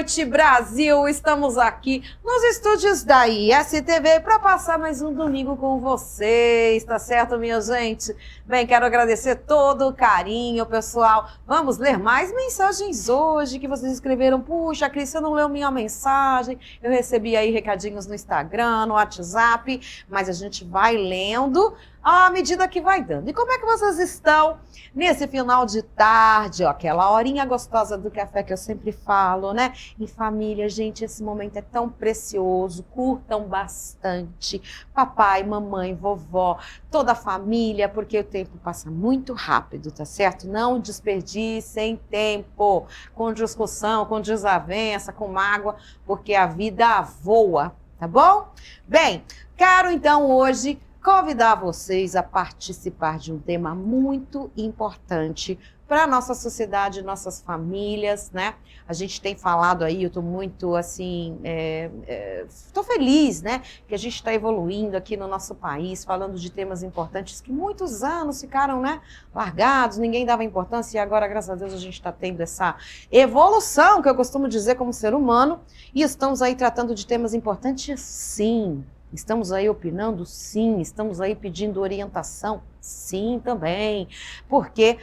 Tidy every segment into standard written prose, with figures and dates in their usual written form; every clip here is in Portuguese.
noite, Brasil! Estamos aqui nos estúdios da ISTV para passar mais um domingo com vocês, tá certo, minha gente? Bem, quero agradecer todo o carinho, pessoal. Vamos ler mais mensagens hoje que vocês escreveram. Puxa, Cris, você não leu minha mensagem. Eu recebi aí recadinhos no Instagram, no WhatsApp, mas a gente vai lendo à medida que vai dando. E como é que vocês estão nesse final de tarde, ó, aquela horinha gostosa do café que eu sempre falo, né? Em família, gente, esse momento é tão precioso, curtam bastante. Papai, mamãe, vovó, toda a família, porque o tempo passa muito rápido, tá certo? Não desperdicem tempo com discussão, com desavença, com mágoa, porque a vida voa, tá bom? Bem, quero então hoje convidar vocês a participar de um tema muito importante para a nossa sociedade, nossas famílias, né? A gente tem falado aí, eu estou muito, assim, estou feliz, né? Que a gente está evoluindo aqui no nosso país, falando de temas importantes que muitos anos ficaram, né, largados, ninguém dava importância e agora, graças a Deus, a gente está tendo essa evolução, que eu costumo dizer como ser humano, e estamos aí tratando de temas importantes, sim. Estamos aí opinando? Sim. Estamos aí pedindo orientação? Sim, também. Porque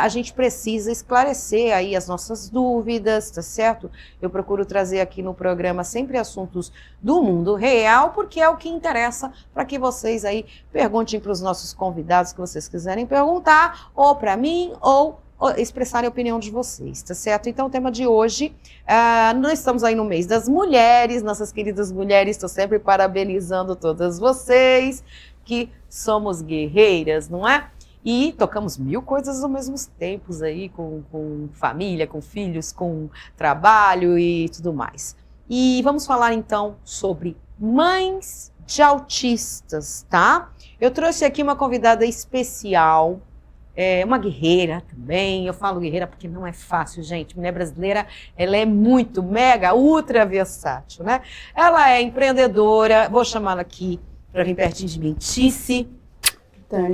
a gente precisa esclarecer aí as nossas dúvidas, tá certo? Eu procuro trazer aqui no programa sempre assuntos do mundo real, porque é o que interessa para que vocês aí perguntem para os nossos convidados que vocês quiserem perguntar, ou para mim, ou expressarem a opinião de vocês, tá certo? Então, o tema de hoje, nós estamos aí no mês das mulheres, nossas queridas mulheres, estou sempre parabenizando todas vocês, que somos guerreiras, não é? E tocamos mil coisas ao mesmo tempo aí, com família, com filhos, com trabalho e tudo mais. E vamos falar então sobre mães de autistas, tá? Eu trouxe aqui uma convidada especial, uma guerreira também. Eu falo guerreira porque não é fácil, gente. Mulher brasileira, ela é muito, mega, ultra versátil, né? Ela é empreendedora, vou chamá-la aqui para vir pertinho de mim, Tice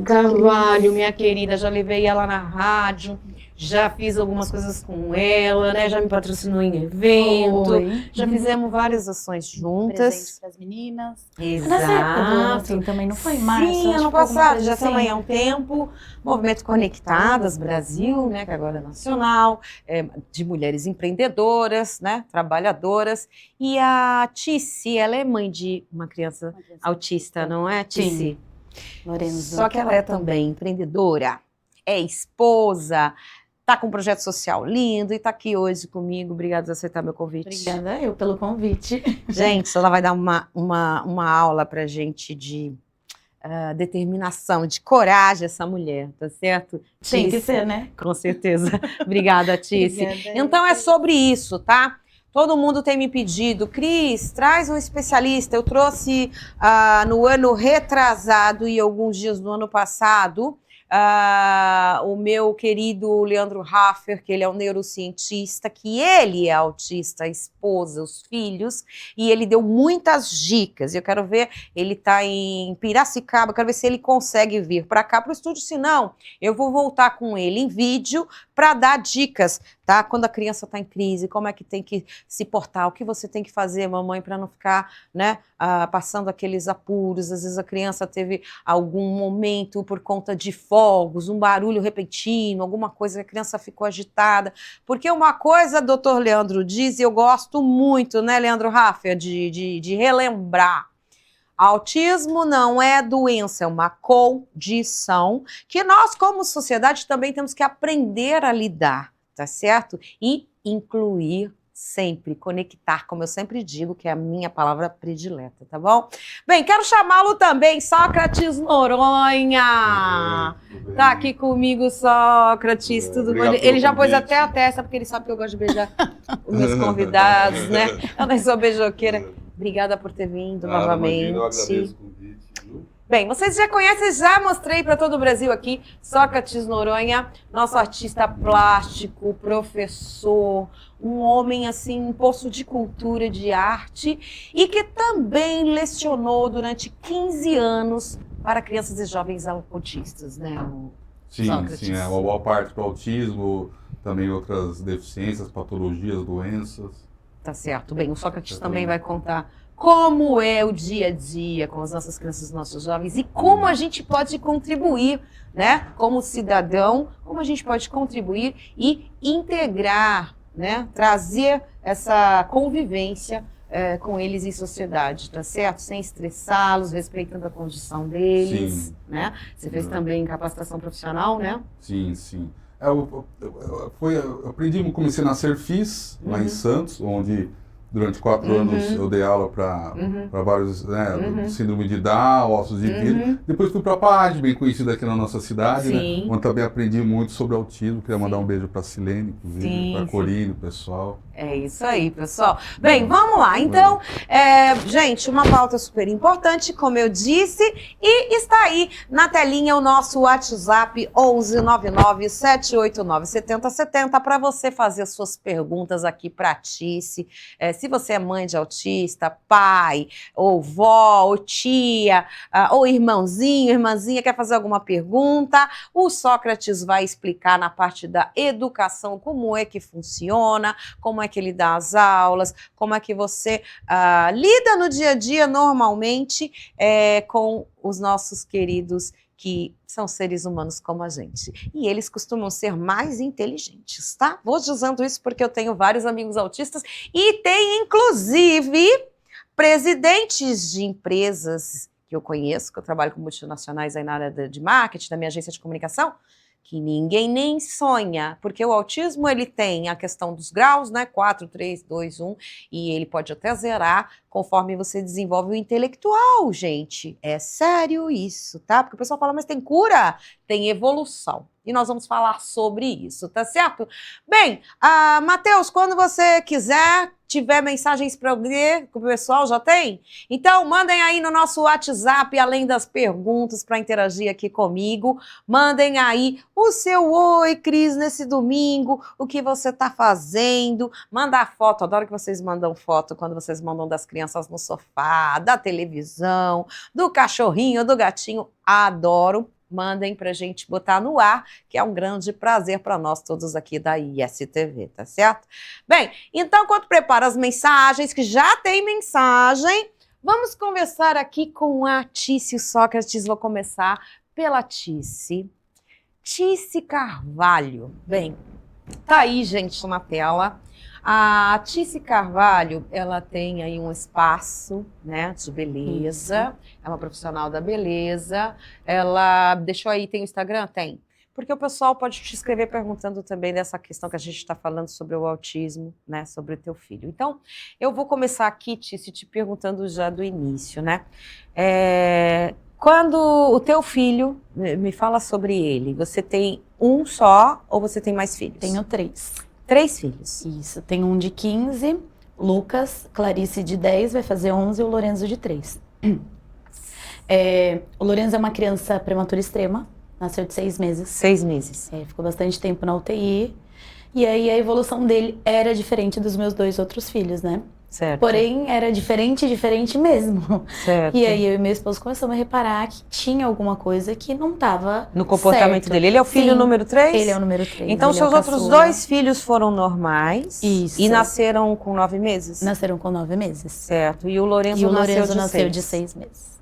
Carvalho, minha querida, já levei ela na rádio, já fiz algumas coisas com ela, né? Já me patrocinou em evento, já fizemos várias ações juntas. Presentes para as meninas. Exato. Nessa época do ano, assim, também não foi em março? Sim, ano passado, já assim. também há um tempo. Movimento Conectadas Brasil, né, que agora é nacional, de mulheres empreendedoras, né, trabalhadoras. E a Tice, ela é mãe de uma criança autista, não é, Tice? Sim. Lorenzo. Só que ela é também empreendedora, é esposa, tá com um projeto social lindo e tá aqui hoje comigo. Obrigada por aceitar meu convite. Obrigada eu pelo convite. Gente, ela vai dar uma aula pra gente de determinação, de coragem, essa mulher, tá certo? Tem Tice, que ser, né? com certeza. Obrigada, Tice. Obrigada. Então é sobre isso, tá? Todo mundo tem me pedido, Cris, traz um especialista. Eu trouxe no ano retrasado e alguns dias do ano passado, o meu querido Leandro Raffer, que ele é um neurocientista, que ele é autista, a esposa, os filhos, e ele deu muitas dicas. Eu quero ver, ele está em Piracicaba, eu quero ver se ele consegue vir para cá para o estúdio, senão eu vou voltar com ele em vídeo para dar dicas, tá? Quando a criança está em crise, como é que tem que se portar, o que você tem que fazer, mamãe, para não ficar, né, passando aqueles apuros. Às vezes a criança teve algum momento por conta de fogos, um barulho repentino, alguma coisa que a criança ficou agitada. Porque uma coisa, doutor Leandro diz, e eu gosto muito, né, Leandro Raffer, de relembrar. Autismo não é doença, é uma condição que nós, como sociedade, também temos que aprender a lidar, tá certo? E incluir sempre, conectar, como eu sempre digo, que é a minha palavra predileta, tá bom? Bem, quero chamá-lo também, Sócrates Noronha. Tá aqui comigo, Sócrates, tudo bom? Ele já pôs até a testa, porque ele sabe que eu gosto de beijar os meus convidados, né? Eu nem sou beijoqueira. Obrigada por ter vindo novamente. Imagina, eu agradeço o convite. Bem, vocês já conhecem, já mostrei para todo o Brasil aqui, Sócrates Noronha, nosso artista plástico, professor, um homem assim, um poço de cultura, de arte, e que também lecionou durante 15 anos para crianças e jovens autistas, né? Sim, Sócrates. sim, uma boa parte para o autismo, também outras deficiências, patologias, doenças. Tá certo. Bem, o Sócrates também vai contar como é o dia a dia com as nossas crianças, os nossos jovens e como a gente pode contribuir, né? Como cidadão, como a gente pode contribuir e integrar, né? Trazer essa convivência com eles em sociedade, tá certo? Sem estressá-los, respeitando a condição deles, Sim. né? Você fez também capacitação profissional, né? Sim, sim. Eu aprendi, comecei na Serfis, lá em Santos, onde durante 4 anos eu dei aula para vários, né, síndrome de Down, ossos de vidro. Depois fui para a PAD, bem conhecida aqui na nossa cidade, né, onde também aprendi muito sobre autismo. Queria mandar um beijo para a Silene, inclusive, para a Corine, o pessoal. É isso aí, pessoal. Bem, vamos lá. Então, gente, uma pauta super importante, como eu disse, e está aí na telinha o nosso WhatsApp 1199-789-7070 para você fazer as suas perguntas aqui para a Tice. Se você é mãe de autista, pai, ou vó, ou tia, ou irmãozinho, irmãzinha, quer fazer alguma pergunta, o Sócrates vai explicar na parte da educação como é que funciona, como é que ele dá as aulas, como é que você lida no dia a dia normalmente com os nossos queridos que são seres humanos como a gente. E eles costumam ser mais inteligentes, tá? Vou dizendo isso porque eu tenho vários amigos autistas e tem, inclusive, presidentes de empresas que eu conheço, que eu trabalho com multinacionais aí na área de marketing, da minha agência de comunicação, que ninguém nem sonha, porque o autismo ele tem a questão dos graus, né, 4, 3, 2, 1, e ele pode até zerar conforme você desenvolve o intelectual, gente. É sério isso, tá? Porque o pessoal fala, mas tem cura? Tem evolução. E nós vamos falar sobre isso, tá certo? Bem, Matheus, quando você quiser, tiver mensagens para ler, que o pessoal já tem, então mandem aí no nosso WhatsApp, além das perguntas para interagir aqui comigo, mandem aí o seu oi, Cris, nesse domingo, o que você tá fazendo, manda foto, adoro que vocês mandam foto quando vocês mandam das crianças no sofá, da televisão, do cachorrinho, do gatinho, adoro. Mandem pra gente botar no ar, que é um grande prazer para nós todos aqui da ISTV, tá certo? Bem, então, enquanto prepara as mensagens, que já tem mensagem, vamos conversar aqui com a Tice Sócrates. Vou começar pela Tice. Tice Carvalho. Bem, tá aí, gente, na tela. A Tice Carvalho, ela tem aí um espaço, né, de beleza, é uma profissional da beleza, ela deixou aí, tem o Instagram? Tem, porque o pessoal pode te escrever perguntando também dessa questão que a gente está falando sobre o autismo, né, sobre o teu filho. Então, eu vou começar aqui, Tice, te perguntando já do início, né, quando o teu filho, me fala sobre ele, você tem um só ou você tem mais filhos? Tenho 3. 3 filhos. Isso, tem um de 15, Lucas, Clarice de 10, vai fazer 11 e o Lorenzo de 3. O Lorenzo é uma criança prematura extrema, nasceu de 6 meses. 6 meses. Ficou bastante tempo na UTI. E aí a evolução dele era diferente dos meus 2 outros filhos, né? Certo. Porém, era diferente mesmo. Certo. E aí eu e meu esposo começamos a reparar que tinha alguma coisa que não estava no comportamento dele. Ele é o filho número 3? Ele é o número 3. Então seus outros 2 filhos foram normais? Isso. E nasceram com 9 meses? Nasceram com 9 meses. Certo. E o Lorenzo nasceu de 6 meses.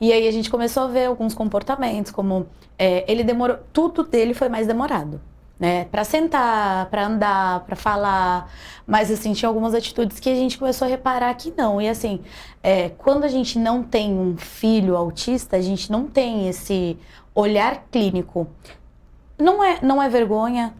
E aí a gente começou a ver alguns comportamentos, como ele demorou, tudo dele foi mais demorado. Né, para sentar, para andar, para falar, mas assim, tinha algumas atitudes que a gente começou a reparar que não, e assim, quando a gente não tem um filho autista, a gente não tem esse olhar clínico, não é vergonha,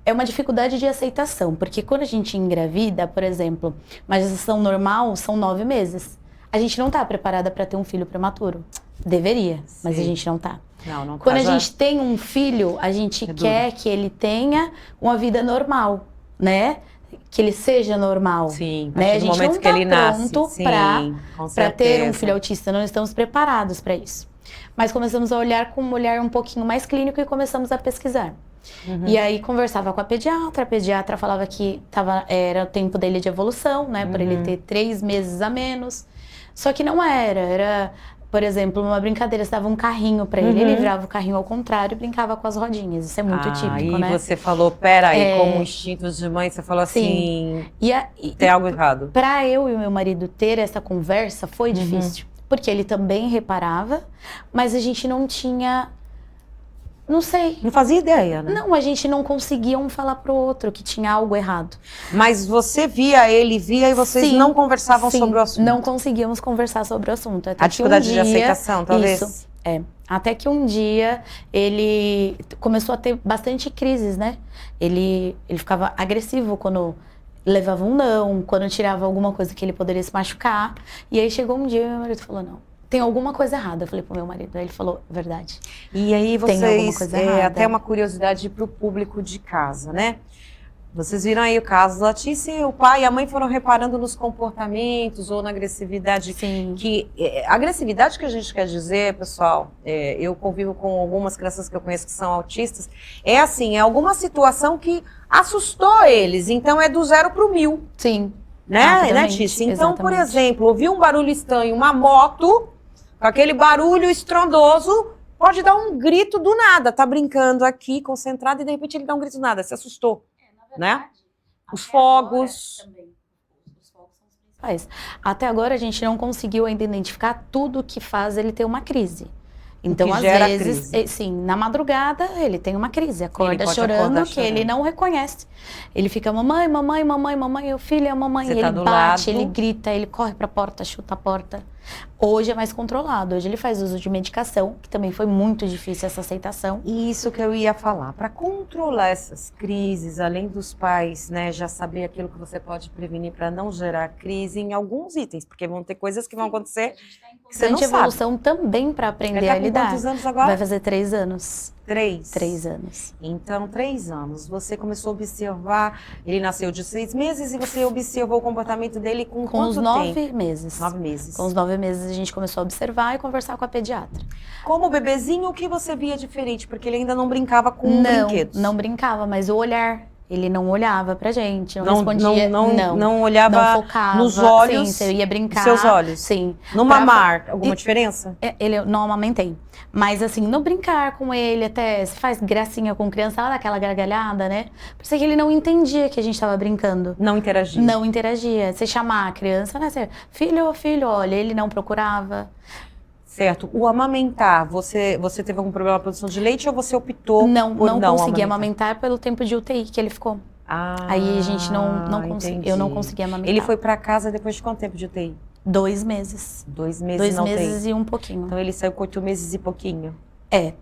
é uma dificuldade de aceitação, porque quando a gente engravida, por exemplo, uma gestação normal são 9 meses, a gente não tá preparada para ter um filho prematuro, deveria, mas a gente não tá. Não Quando a gente tem um filho, a gente quer que ele tenha uma vida normal, né? Que ele seja normal. Sim, né? A gente momento não que ele tá nasce, pronto para ter um filho autista, não estamos preparados para isso. Mas começamos a olhar com um olhar um pouquinho mais clínico e começamos a pesquisar. E aí conversava com a pediatra falava que era o tempo dele de evolução, né? Para ele ter 3 meses a menos. Só que não era Por exemplo, numa brincadeira, você dava um carrinho pra ele, ele virava o carrinho ao contrário e brincava com as rodinhas. Isso é muito típico, e né? você falou, peraí, como instinto de mãe, você falou assim, tem algo errado. Pra eu e o meu marido ter essa conversa foi difícil. Porque ele também reparava, mas a gente não tinha... Não sei. Não fazia ideia, né? Não, a gente não conseguia um falar pro outro que tinha algo errado. Mas você via, ele via e vocês não conversavam sobre o assunto? Não conseguíamos conversar sobre o assunto. Até a dificuldade de aceitação, talvez? Isso, até que um dia ele começou a ter bastante crises, né? Ele ficava agressivo quando levava um não, quando tirava alguma coisa que ele poderia se machucar. E aí chegou um dia e meu marido falou, não, tem alguma coisa errada. Eu falei pro meu marido, aí ele falou, verdade. E aí vocês, tem alguma coisa errada. Até uma curiosidade pro público de casa, né? Vocês viram aí o caso da Letícia, o pai e a mãe foram reparando nos comportamentos ou na agressividade. Sim. Agressividade que a gente quer dizer, pessoal, eu convivo com algumas crianças que eu conheço que são autistas, é assim, é alguma situação que assustou eles, então é do 0 pro 1000. Sim. Né, Letícia? Então, por exemplo, ouvir um barulho estranho, uma moto, com aquele barulho estrondoso, pode dar um grito do nada. Tá brincando aqui, concentrado, e de repente ele dá um grito do nada, se assustou. Né? Os fogos. Os fogos são os principais. Até agora a gente não conseguiu ainda identificar tudo que faz ele ter uma crise. Então, às vezes, sim, na madrugada ele tem uma crise, acorda chorando, que ele não reconhece. Ele fica, mamãe, mamãe, mamãe, mamãe, eu filho é mamãe. Ele bate, ele grita, ele corre pra porta, chuta a porta. Hoje é mais controlado, hoje ele faz uso de medicação, que também foi muito difícil essa aceitação. Isso que eu ia falar, para controlar essas crises, além dos pais, né, já saber aquilo que você pode prevenir para não gerar crise em alguns itens, porque vão ter coisas que vão acontecer que você não sabe. Evolução também para aprender a lidar. Quantos anos agora? Vai fazer 3 anos. 3? 3 anos. Então, 3 anos. Você começou a observar, ele nasceu de 6 meses e você observou o comportamento dele com quanto tempo? Com os 9 meses. 9 meses. Com os 9 meses a gente começou a observar e conversar com a pediatra. Como bebezinho, o que você via diferente? Porque ele ainda não brincava com brinquedos. Não brincava, mas o olhar... Ele não olhava pra gente, não respondia, não olhava, não focava, nos olhos. Sim, você ia brincar. Seus olhos. Sim. No mamar, alguma diferença? Ele não amamentei. Mas assim, no brincar com ele, até se faz gracinha com criança, ela dá aquela gargalhada, né? Por isso que ele não entendia que a gente tava brincando. Não interagia. Não interagia. Você chamar a criança, né? Você, filho, olha, ele não procurava. Certo. O amamentar, você teve algum problema na produção de leite ou você optou por não consegui amamentar pelo tempo de UTI que ele ficou. Aí a gente não conseguiu, eu não consegui amamentar. Ele foi para casa depois de quanto tempo de UTI? 2 meses. 2 meses 2 na UTI. 2 meses e um pouquinho. Então ele saiu com 8 meses e pouquinho?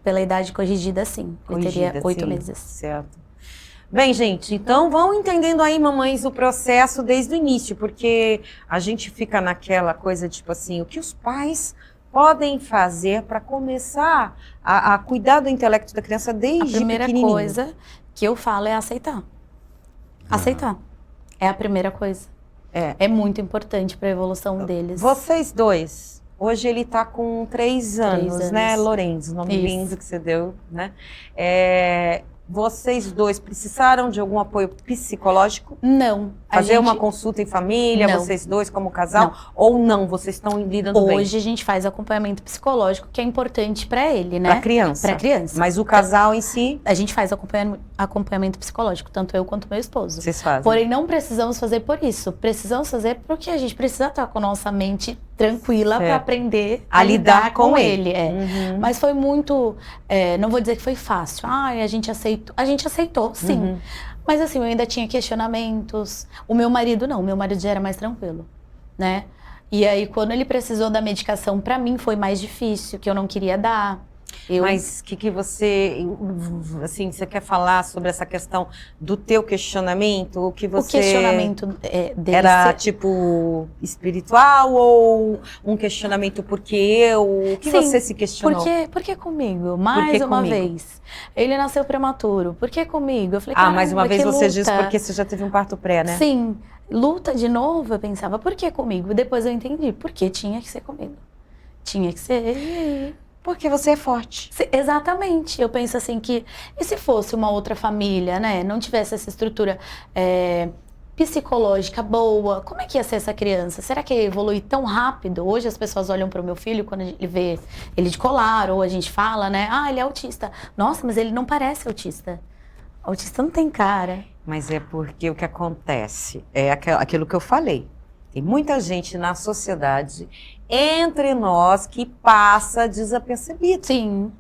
Pela idade corrigida, sim. Ele teria 8 meses. Certo. Bem, gente, então vão entendendo aí, mamães, o processo desde o início, porque a gente fica naquela coisa, tipo assim, o que os pais podem fazer para começar a cuidar do intelecto da criança desde pequenininho? A primeira coisa que eu falo é aceitar. Aceitar. É a primeira coisa. É muito importante para a evolução deles. Vocês dois, hoje ele tá com 3 anos, né? Lorenzo, nome lindo que você deu, né? Vocês dois precisaram de algum apoio psicológico? Não. Fazer uma consulta em família, vocês dois como casal? Não. Ou não, vocês estão lidando bem? Hoje a gente faz acompanhamento psicológico, que é importante para ele, né? Para criança. Para criança. Mas o casal em si? A gente faz acompanhamento psicológico, tanto eu quanto meu esposo. Vocês fazem? Porém, não precisamos fazer por isso. Precisamos fazer porque a gente precisa estar com a nossa mente tranquila para aprender a lidar com ele. Mas foi muito, não vou dizer que foi fácil. A gente aceitou, sim. Mas assim, eu ainda tinha questionamentos. O meu marido não, o meu marido já era mais tranquilo, né? E aí, quando ele precisou da medicação, pra mim foi mais difícil, que eu não queria dar. Mas que você, assim, você quer falar sobre essa questão do teu questionamento? O questionamento dele era tipo espiritual ou um questionamento porque eu? O que você se questionou? Por que comigo? Mais uma vez. Ele nasceu prematuro. Por que comigo? Eu falei, mais uma vez você disse porque você já teve um parto pré, né? Sim. Luta de novo, eu pensava, por que comigo? Depois eu entendi, porque tinha que ser comigo. Tinha que ser... Porque você é forte. Exatamente. Eu penso assim que... E se fosse uma outra família, né? Não tivesse essa estrutura psicológica boa. Como é que ia ser essa criança? Será que ia evoluir tão rápido? Hoje as pessoas olham para o meu filho quando ele vê ele de colar, ou a gente fala, né? Ah, ele é autista. Nossa, mas ele não parece autista. Autista não tem cara. Mas é porque o que acontece é aquilo que eu falei. Tem muita gente na sociedade, entre nós, que passa desapercebido. Sim.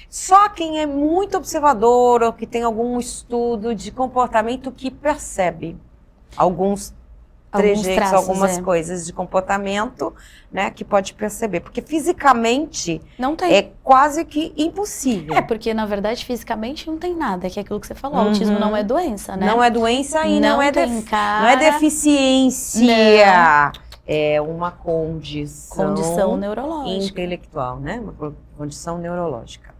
Só quem é muito observador ou que tem algum estudo de comportamento que percebe alguns trejeitos, traços, algumas coisas de comportamento, né, que pode perceber. Porque fisicamente não tem. é quase que impossível. É, porque na verdade fisicamente não tem nada, que é aquilo que você falou, autismo não é doença, né? Não é doença e não é deficiência. Não. É uma condição neurológica. Intelectual, né? Uma condição neurológica.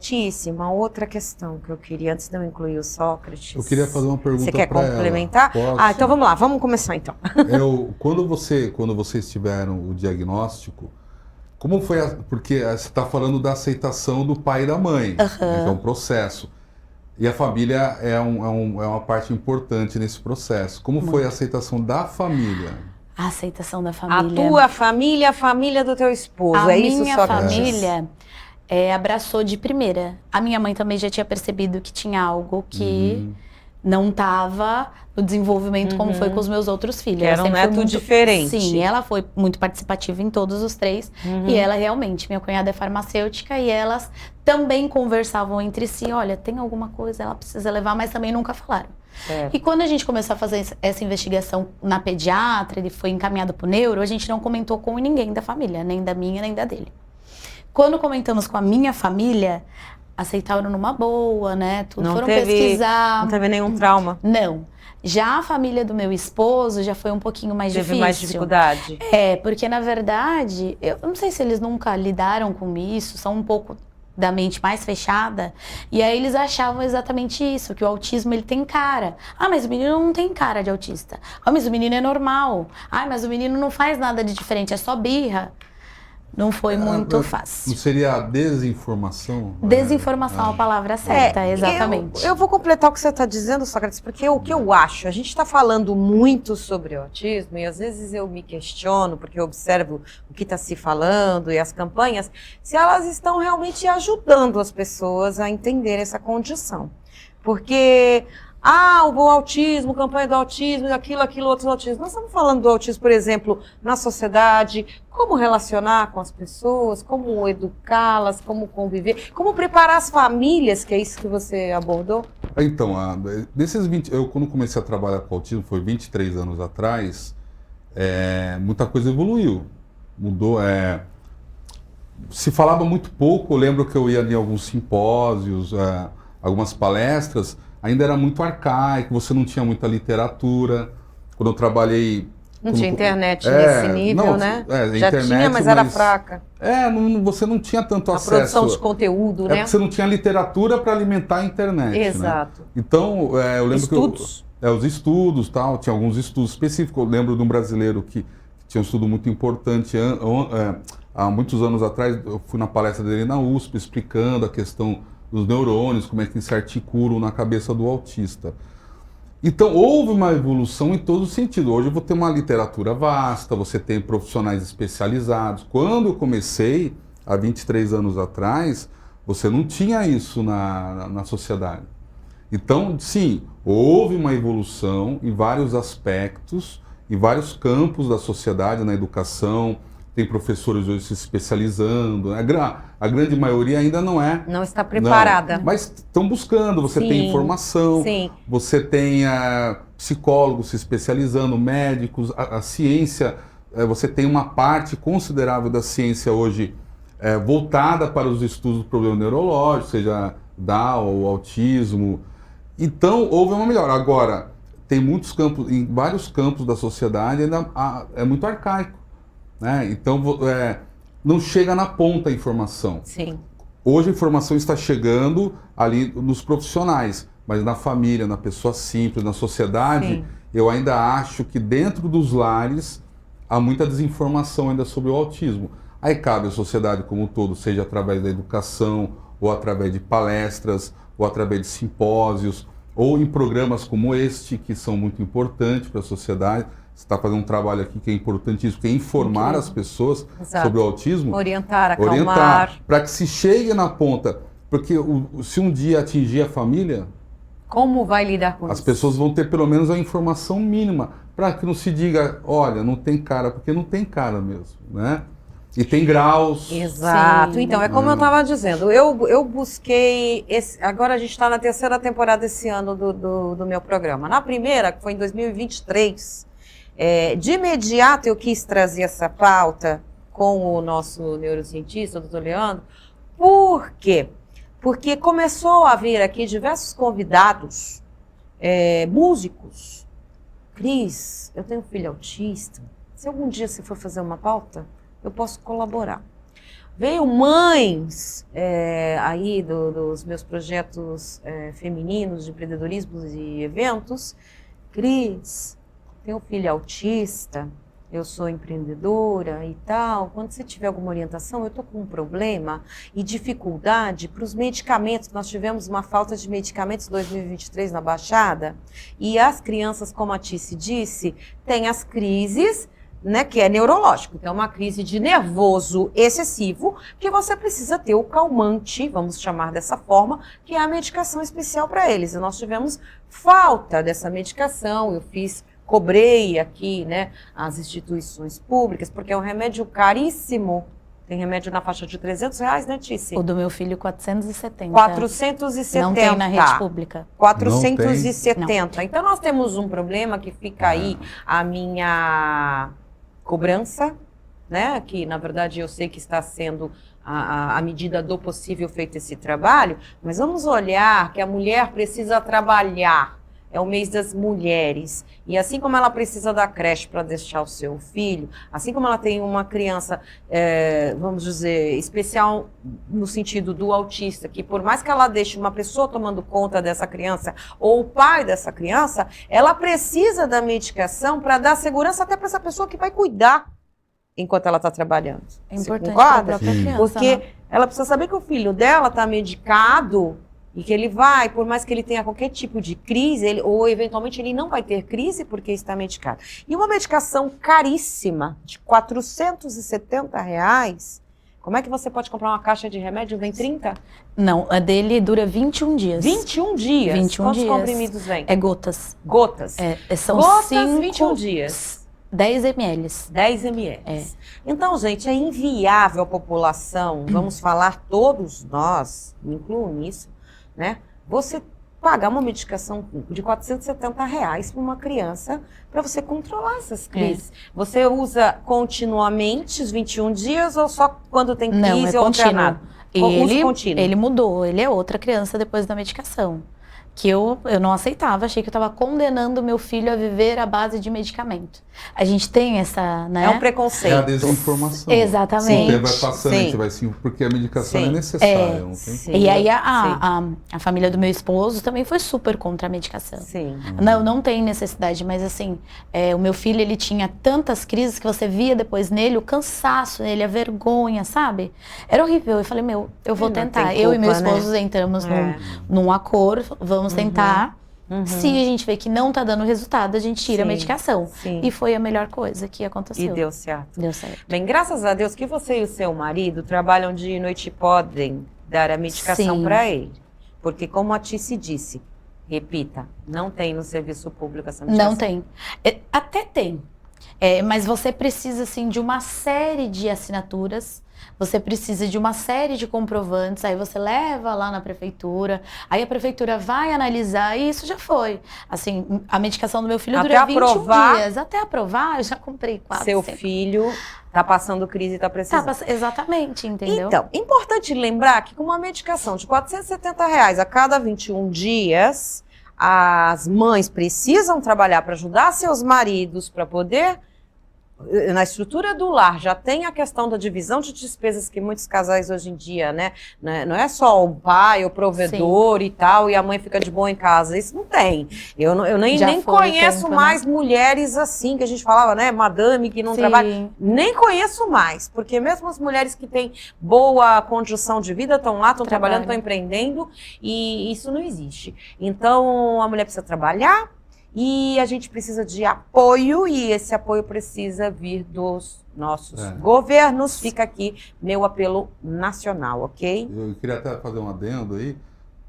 Tícia, uma outra questão que eu queria, antes de eu incluir o Sócrates. Eu queria fazer uma pergunta. Você quer complementar? Posso? Então vamos lá, vamos começar então. Quando vocês tiveram o diagnóstico, como foi porque você está falando da aceitação do pai e da mãe, né, que é um processo. E a família é uma parte importante nesse processo. Como foi a aceitação da família? A aceitação da família. A tua família, a família do teu esposo, é isso, Minha Sócrates? família abraçou de primeira. A minha mãe também já tinha percebido que tinha algo que não estava no desenvolvimento como foi com os meus outros filhos. Que era um neto diferente. Sim, ela foi muito participativa em todos os três. E ela realmente, minha cunhada é farmacêutica e elas também conversavam entre si. Olha, tem alguma coisa, ela precisa levar, mas também nunca falaram. Certo. E quando a gente começou a fazer essa investigação na pediatra, ele foi encaminhado para o neuro, a gente não comentou com ninguém da família, nem da minha, nem da dele. Quando comentamos com a minha família, aceitaram numa boa, né? Tudo foram pesquisar. Não teve nenhum trauma? Não. Já a família do meu esposo já foi um pouquinho mais difícil. Teve mais dificuldade? Porque na verdade, eu não sei se eles nunca lidaram com isso, são um pouco da mente mais fechada, e aí eles achavam exatamente isso, que o autismo ele tem cara. Ah, mas o menino não tem cara de autista. Ah, mas o menino é normal. Ah, mas o menino não faz nada de diferente, é só birra. Não foi muito fácil. Não seria a desinformação? Desinformação é a palavra certa, exatamente. Eu vou completar o que você está dizendo, Sócrates, porque o que eu acho, a gente está falando muito sobre autismo e às vezes eu me questiono, porque eu observo o que está se falando e as campanhas, se elas estão realmente ajudando as pessoas a entender essa condição. Porque... o autismo, campanha do autismo, aquilo, outro autismo. Nós estamos falando do autismo, por exemplo, na sociedade, como relacionar com as pessoas, como educá-las, como conviver, como preparar as famílias, que é isso que você abordou? Então, eu quando comecei a trabalhar com autismo, foi 23 anos atrás, muita coisa evoluiu, mudou. Se falava muito pouco, eu lembro que eu ia em alguns simpósios, algumas palestras, ainda era muito arcaico, você não tinha muita literatura. Quando eu trabalhei... Não tinha internet nesse nível, né? Já internet, tinha, mas era fraca. Você não tinha tanto acesso... A produção de conteúdo, né? Porque você não tinha literatura para alimentar a internet. Exato. Né? Então, eu lembro estudos. Os estudos, tal, tinha alguns estudos específicos. Eu lembro de um brasileiro que tinha um estudo muito importante. Há muitos anos atrás, eu fui na palestra dele na USP, explicando a questão dos neurônios, como é que se articulam na cabeça do autista. Então, houve uma evolução em todo sentido. Hoje eu vou ter uma literatura vasta, você tem profissionais especializados. Quando eu comecei, há 23 anos atrás, você não tinha isso na sociedade. Então, sim, houve uma evolução em vários aspectos, em vários campos da sociedade, na educação. Tem professores hoje se especializando. A grande maioria ainda não é. Não está preparada. Não, mas estão buscando. Você tem informação. Sim. Você tem psicólogos se especializando, médicos. A ciência, você tem uma parte considerável da ciência hoje voltada para os estudos do problema neurológico, seja Down ou autismo. Então, houve uma melhora. Agora, tem muitos campos, em vários campos da sociedade, ainda é muito arcaico. Né? Então, não chega na ponta a informação. Sim. Hoje a informação está chegando ali nos profissionais, mas na família, na pessoa simples, na sociedade, eu ainda acho que dentro dos lares há muita desinformação ainda sobre o autismo. Aí cabe à sociedade como um todo, seja através da educação, ou através de palestras, ou através de simpósios, ou em programas como este, que são muito importantes para a sociedade. Você está fazendo um trabalho aqui que é importantíssimo, que é informar as pessoas sobre o autismo. Orientar, acalmar. Para que se chegue na ponta. Porque se um dia atingir a família... Como vai lidar com as isso? As pessoas vão ter pelo menos a informação mínima, para que não se diga, olha, não tem cara, porque não tem cara mesmo, né? E tem graus. Exato. Sim. Então, é como eu estava dizendo, eu busquei, agora a gente está na 3ª temporada esse ano do meu programa. Na primeira, que foi em 2023, de imediato eu quis trazer essa pauta com o nosso neurocientista, o doutor Leandro. Por quê? Porque começou a vir aqui diversos convidados, músicos. Cris, eu tenho um filho autista. Se algum dia você for fazer uma pauta, eu posso colaborar. Veio mães aí dos meus projetos femininos de empreendedorismo e eventos. Cris, tenho um filho autista, eu sou empreendedora e tal. Quando você tiver alguma orientação, eu estou com um problema e dificuldade para os medicamentos. Nós tivemos uma falta de medicamentos em 2023 na Baixada. E as crianças, como a Tice disse, têm as crises, né, que é neurológico. Então, é uma crise de nervoso excessivo, que você precisa ter o calmante, vamos chamar dessa forma, que é a medicação especial para eles. E nós tivemos falta dessa medicação, cobrei aqui, né, as instituições públicas, porque é um remédio caríssimo. Tem remédio na faixa de R$300, né, Tice? O do meu filho, 470. 470. Não tem na rede pública. 470. Então, nós temos um problema que fica aí a minha cobrança, né, que, na verdade, eu sei que está sendo, à medida do possível, feito esse trabalho, mas vamos olhar que a mulher precisa trabalhar. É o mês das mulheres. E assim como ela precisa da creche para deixar o seu filho, assim como ela tem uma criança, vamos dizer, especial no sentido do autista, que por mais que ela deixe uma pessoa tomando conta dessa criança ou o pai dessa criança, ela precisa da medicação para dar segurança até para essa pessoa que vai cuidar enquanto ela está trabalhando. É importante para a própria criança, porque né? Ela precisa saber que o filho dela está medicado, e que ele vai, por mais que ele tenha qualquer tipo de crise, ou eventualmente ele não vai ter crise porque está medicado. E uma medicação caríssima, de R$470, como é que você pode comprar uma caixa de remédio? Vem 30? Não, a dele dura 21 dias. 21 dias? 21 Quantos dias. comprimidos vem? É gotas. Gotas? São gotas, 5, 21 dias. 10 ml. 10 ml. Então, gente, é inviável a população, vamos falar todos nós, me incluo nisso, né? Você pagar uma medicação de R$470 para uma criança para você controlar essas crises. Você usa continuamente os 21 dias ou só quando tem crise ou alternado? Ele mudou, ele é outra criança depois da medicação. Que eu não aceitava, achei que eu estava condenando meu filho a viver à base de medicamento. A gente tem essa, né? É um preconceito. É a desinformação. Exatamente. O tempo vai passando, a gente vai porque a medicação é necessária. Não tem e aí a família do meu esposo também foi super contra a medicação. Sim. Não tem necessidade, mas assim, o meu filho, ele tinha tantas crises que você via depois nele, o cansaço nele, a vergonha, sabe? Era horrível. Eu falei, eu vou tentar. Culpa, eu e meu esposo entramos num acordo, vamos tentar. Se a gente vê que não tá dando resultado, a gente tira a medicação. E foi a melhor coisa que aconteceu. E deu certo. Deu certo. Bem, graças a Deus que você e o seu marido trabalham dia e noite e podem dar a medicação para ele. Porque como a Tice disse, repita, não tem no serviço público essa medicação. Não tem. Até tem. Mas você precisa, assim, de uma série de assinaturas. Você precisa de uma série de comprovantes, aí você leva lá na prefeitura, aí a prefeitura vai analisar e isso já foi. Assim, a medicação do meu filho dura 21 dias. Até aprovar, eu já comprei 4. Seu filho tá passando crise e tá precisando. Exatamente, entendeu? Então, importante lembrar que com uma medicação de R$470 a cada 21 dias, as mães precisam trabalhar para ajudar seus maridos para poder na estrutura do lar já tem a questão da divisão de despesas que muitos casais hoje em dia, né? Não é só o pai, o provedor e tal, e a mãe fica de boa em casa. Isso não tem. Eu nem conheço tempo, mais mulheres assim, que a gente falava, né? Madame que não trabalha. Nem conheço mais, porque mesmo as mulheres que têm boa condição de vida estão lá, estão trabalhando, estão empreendendo, e isso não existe. Então, a mulher precisa trabalhar, e a gente precisa de apoio, e esse apoio precisa vir dos nossos governos. Fica aqui meu apelo nacional, ok? Eu queria até fazer um adendo aí.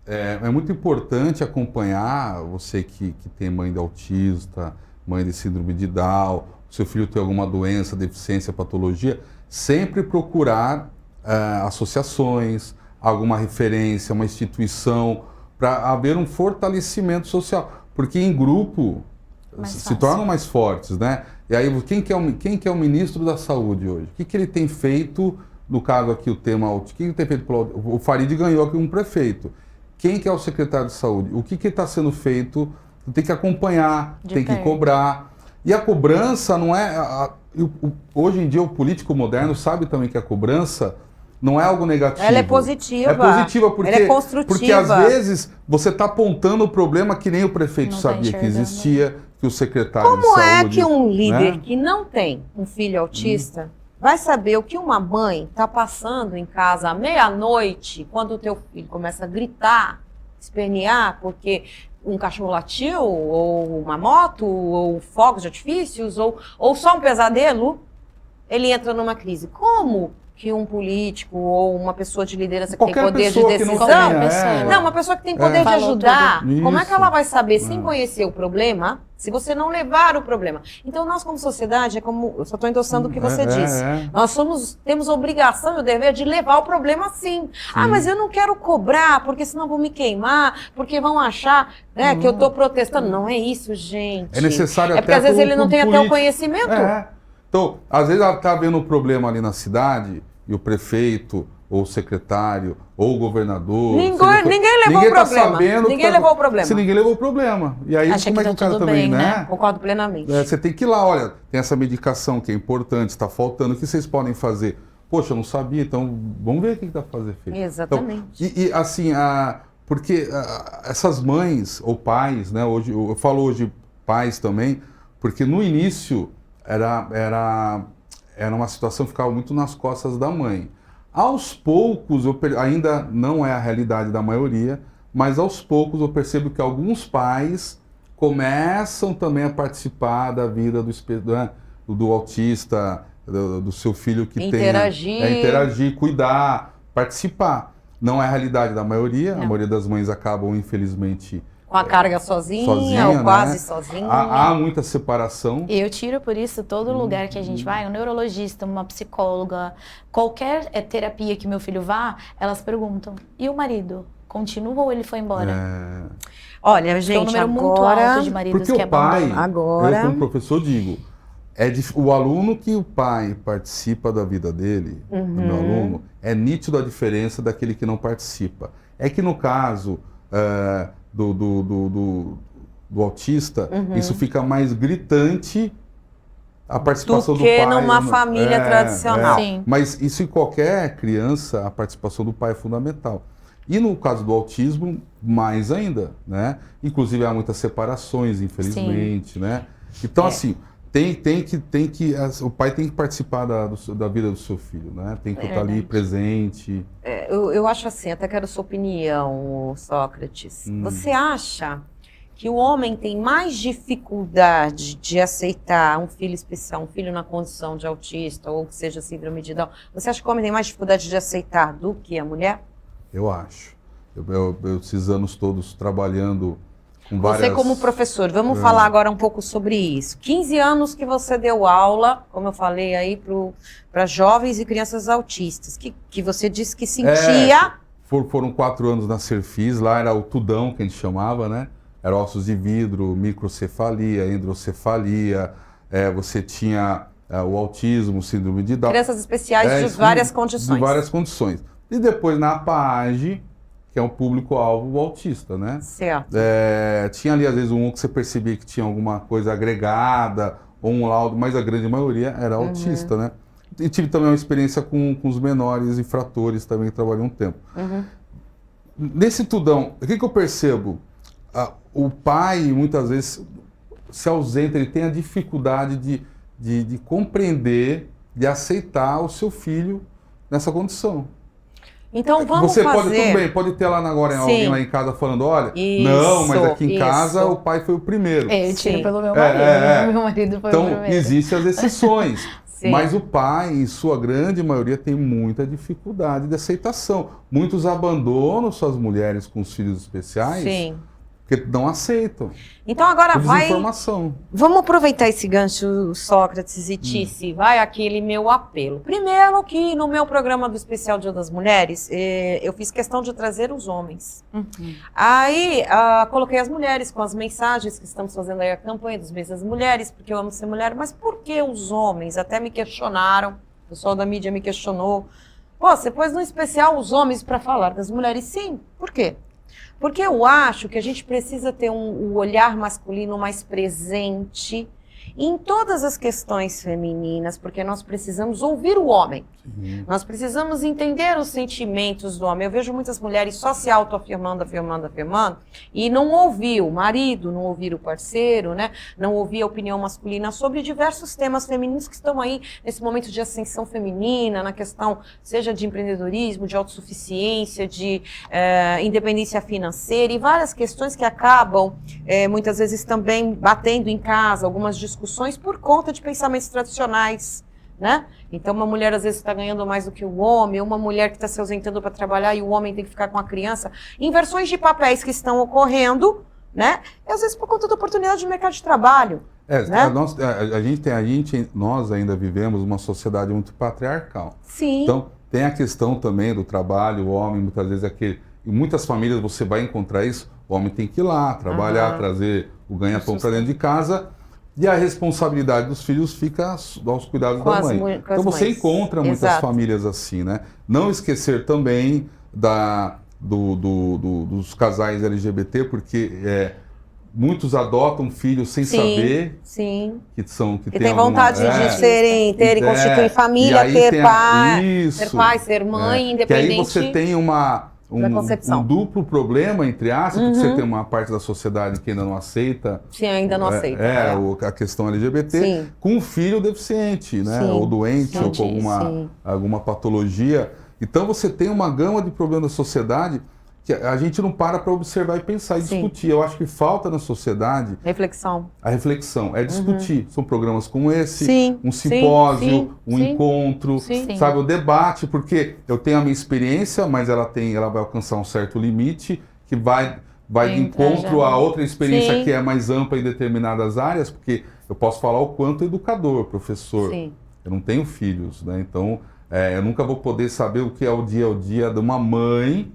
É muito importante acompanhar você que tem mãe de autista, mãe de síndrome de Down, seu filho tem alguma doença, deficiência, patologia, sempre procurar associações, alguma referência, uma instituição, para haver um fortalecimento social. Porque em grupo se tornam mais fortes, né? E aí, quem que é o ministro da Saúde hoje? O que ele tem feito, no caso aqui, o tema... O que ele tem feito? O Farid ganhou aqui um prefeito. Quem que é o secretário de Saúde? O que está sendo feito? Tem que acompanhar, tem que cobrar. E a cobrança não é... Hoje em dia, o político moderno sabe também que a cobrança não é algo negativo. Ela é positiva. É positiva porque, ela é construtiva. Porque às vezes você está apontando o problema que nem o prefeito não sabia que existia, que o secretário de saúde... Como é que um líder que não tem um filho autista vai saber o que uma mãe está passando em casa à meia-noite, quando o teu filho começa a gritar, espernear, porque um cachorro latiu, ou uma moto, ou fogos de artifícios, ou só um pesadelo, ele entra numa crise. Como que um político ou uma pessoa de liderança que tem poder de decisão... Não, uma pessoa que tem poder de ajudar, como é que ela vai saber, sem conhecer o problema, se você não levar o problema? Então, nós como sociedade, eu só estou endossando o que você disse, nós temos a obrigação e o dever de levar o problema sim. Ah, mas eu não quero cobrar, porque senão vão me queimar, porque vão achar que eu estou protestando. Não é isso, gente. É necessário porque às vezes ele não tem até o conhecimento. Então, às vezes ela está vendo um problema ali na cidade e o prefeito, ou o secretário, ou o governador... Ninguém levou o problema. Ninguém levou o problema. Se ninguém levou o problema. E aí, como é que o cara também, né? Concordo plenamente. Você tem que ir lá, olha, tem essa medicação que é importante, está faltando, o que vocês podem fazer? Poxa, eu não sabia, então vamos ver o que dá para fazer. Exatamente. Então, e assim, porque essas mães ou pais, né? Hoje, eu falo hoje pais também, porque no início... Era uma situação que ficava muito nas costas da mãe. Aos poucos, ainda não é a realidade da maioria, mas aos poucos eu percebo que alguns pais começam também a participar da vida do autista, do seu filho que interagir, cuidar, participar. Não é a realidade da maioria, a maioria das mães acabam, infelizmente... Com a carga sozinha ou quase sozinha. Há muita separação. Eu tiro por isso todo lugar que a gente vai, um neurologista, uma psicóloga, qualquer terapia que meu filho vá, elas perguntam, e o marido? Continua ou ele foi embora? Olha, gente, um número muito alto de maridos porque que o pai, agora... eu como professor digo, o aluno que o pai participa da vida dele, do meu aluno, é nítido a diferença daquele que não participa. É que no caso... do autista, isso fica mais gritante a participação do pai. Do que numa família tradicional. Sim. Mas isso em qualquer criança, a participação do pai é fundamental. E no caso do autismo, mais ainda, né? Inclusive há muitas separações, infelizmente, né? Então, assim, o pai tem que participar da vida do seu filho, né? Tem que estar ali presente. Eu acho assim, até quero sua opinião, Sócrates. Você acha que o homem tem mais dificuldade de aceitar um filho especial, um filho na condição de autista, ou que seja síndrome de Down? Você acha que o homem tem mais dificuldade de aceitar do que a mulher? Eu acho. Esses anos todos trabalhando... Você como professor, vamos falar agora um pouco sobre isso. 15 anos que você deu aula, como eu falei aí, para jovens e crianças autistas, que você disse que sentia... Foram 4 anos na Serfis, lá era o tudão que a gente chamava, né? Era ossos de vidro, microcefalia, hidrocefalia, você tinha o autismo, síndrome de Down. Crianças especiais de várias condições. De várias condições. E depois na PAGE, que é um público-alvo, o autista, né? Certo. Tinha ali, às vezes, um que você percebia que tinha alguma coisa agregada, ou um laudo, mas a grande maioria era autista, né? E tive também uma experiência com os menores infratores também, que trabalhei um tempo. Nesse tudão, o que eu percebo? O pai, muitas vezes, se ausenta, ele tem a dificuldade de compreender, de aceitar o seu filho nessa condição. Então vamos Você fazer... pode ter lá agora alguém lá em casa falando, olha, Isso, não, mas aqui em casa o pai foi o primeiro. Eu tiro pelo meu marido, meu marido foi o primeiro. Então, existem as exceções. Sim. Mas o pai, em sua grande maioria, tem muita dificuldade de aceitação. Muitos abandonam suas mulheres com os filhos especiais Sim. porque não aceitam. Então agora Por vai... desinformação. Vamos aproveitar esse gancho, Sócrates e Tice, vai aquele meu apelo. Primeiro que no meu programa do Especial Dia das Mulheres, eu fiz questão de trazer os homens. Aí coloquei as mulheres com as mensagens que estamos fazendo aí a campanha dos meses das mulheres, porque eu amo ser mulher, mas por que os homens? Até me questionaram, o pessoal da mídia me questionou. Pô, você pôs no especial os homens para falar das mulheres? Sim, por quê? Porque eu acho que a gente precisa ter um olhar masculino mais presente em todas as questões femininas, porque nós precisamos ouvir o homem. Nós precisamos entender os sentimentos do homem. Eu vejo muitas mulheres só se autoafirmando, afirmando, e não ouvir o marido, não ouvir o parceiro, né? Não ouvir a opinião masculina sobre diversos temas femininos que estão aí nesse momento de ascensão feminina, na questão seja de empreendedorismo, de autossuficiência, de independência financeira e várias questões que acabam muitas vezes também batendo em casa, algumas discussões por conta de pensamentos tradicionais, né? Então uma mulher às vezes está ganhando mais do que o homem, uma mulher que está se ausentando para trabalhar e o homem tem que ficar com a criança, inversões de papéis que estão ocorrendo, né? E às vezes por conta da oportunidade de mercado de trabalho. Né? Nós ainda vivemos uma sociedade muito patriarcal. Sim. Então tem a questão também do trabalho, o homem muitas vezes em muitas famílias você vai encontrar isso, o homem tem que ir lá trabalhar, trazer o ganha-pão para dentro de casa. E a responsabilidade dos filhos fica aos cuidados da mãe. Então você encontra muitas famílias assim, né? Não esquecer também dos casais LGBT, porque muitos adotam filhos sem saber que tem vontade de constituir família, ter pai, ser mãe, independente. Que aí você tem um duplo problema, entre aspas, porque você tem uma parte da sociedade que ainda não aceita. Sim, ainda não aceita. A questão LGBT, com um filho deficiente, né? Ou doente, ou com alguma patologia. Então você tem uma gama de problemas da sociedade que a gente não para observar e pensar e discutir. Eu acho que falta na sociedade... A reflexão, é discutir. São programas como esse, um simpósio, um encontro, sabe, o debate, porque eu tenho a minha experiência, mas ela vai alcançar um certo limite, que vai de encontro a outra experiência que é mais ampla em determinadas áreas, porque eu posso falar o quanto educador, professor. Eu não tenho filhos, né? Então, eu nunca vou poder saber o que é o dia de uma mãe.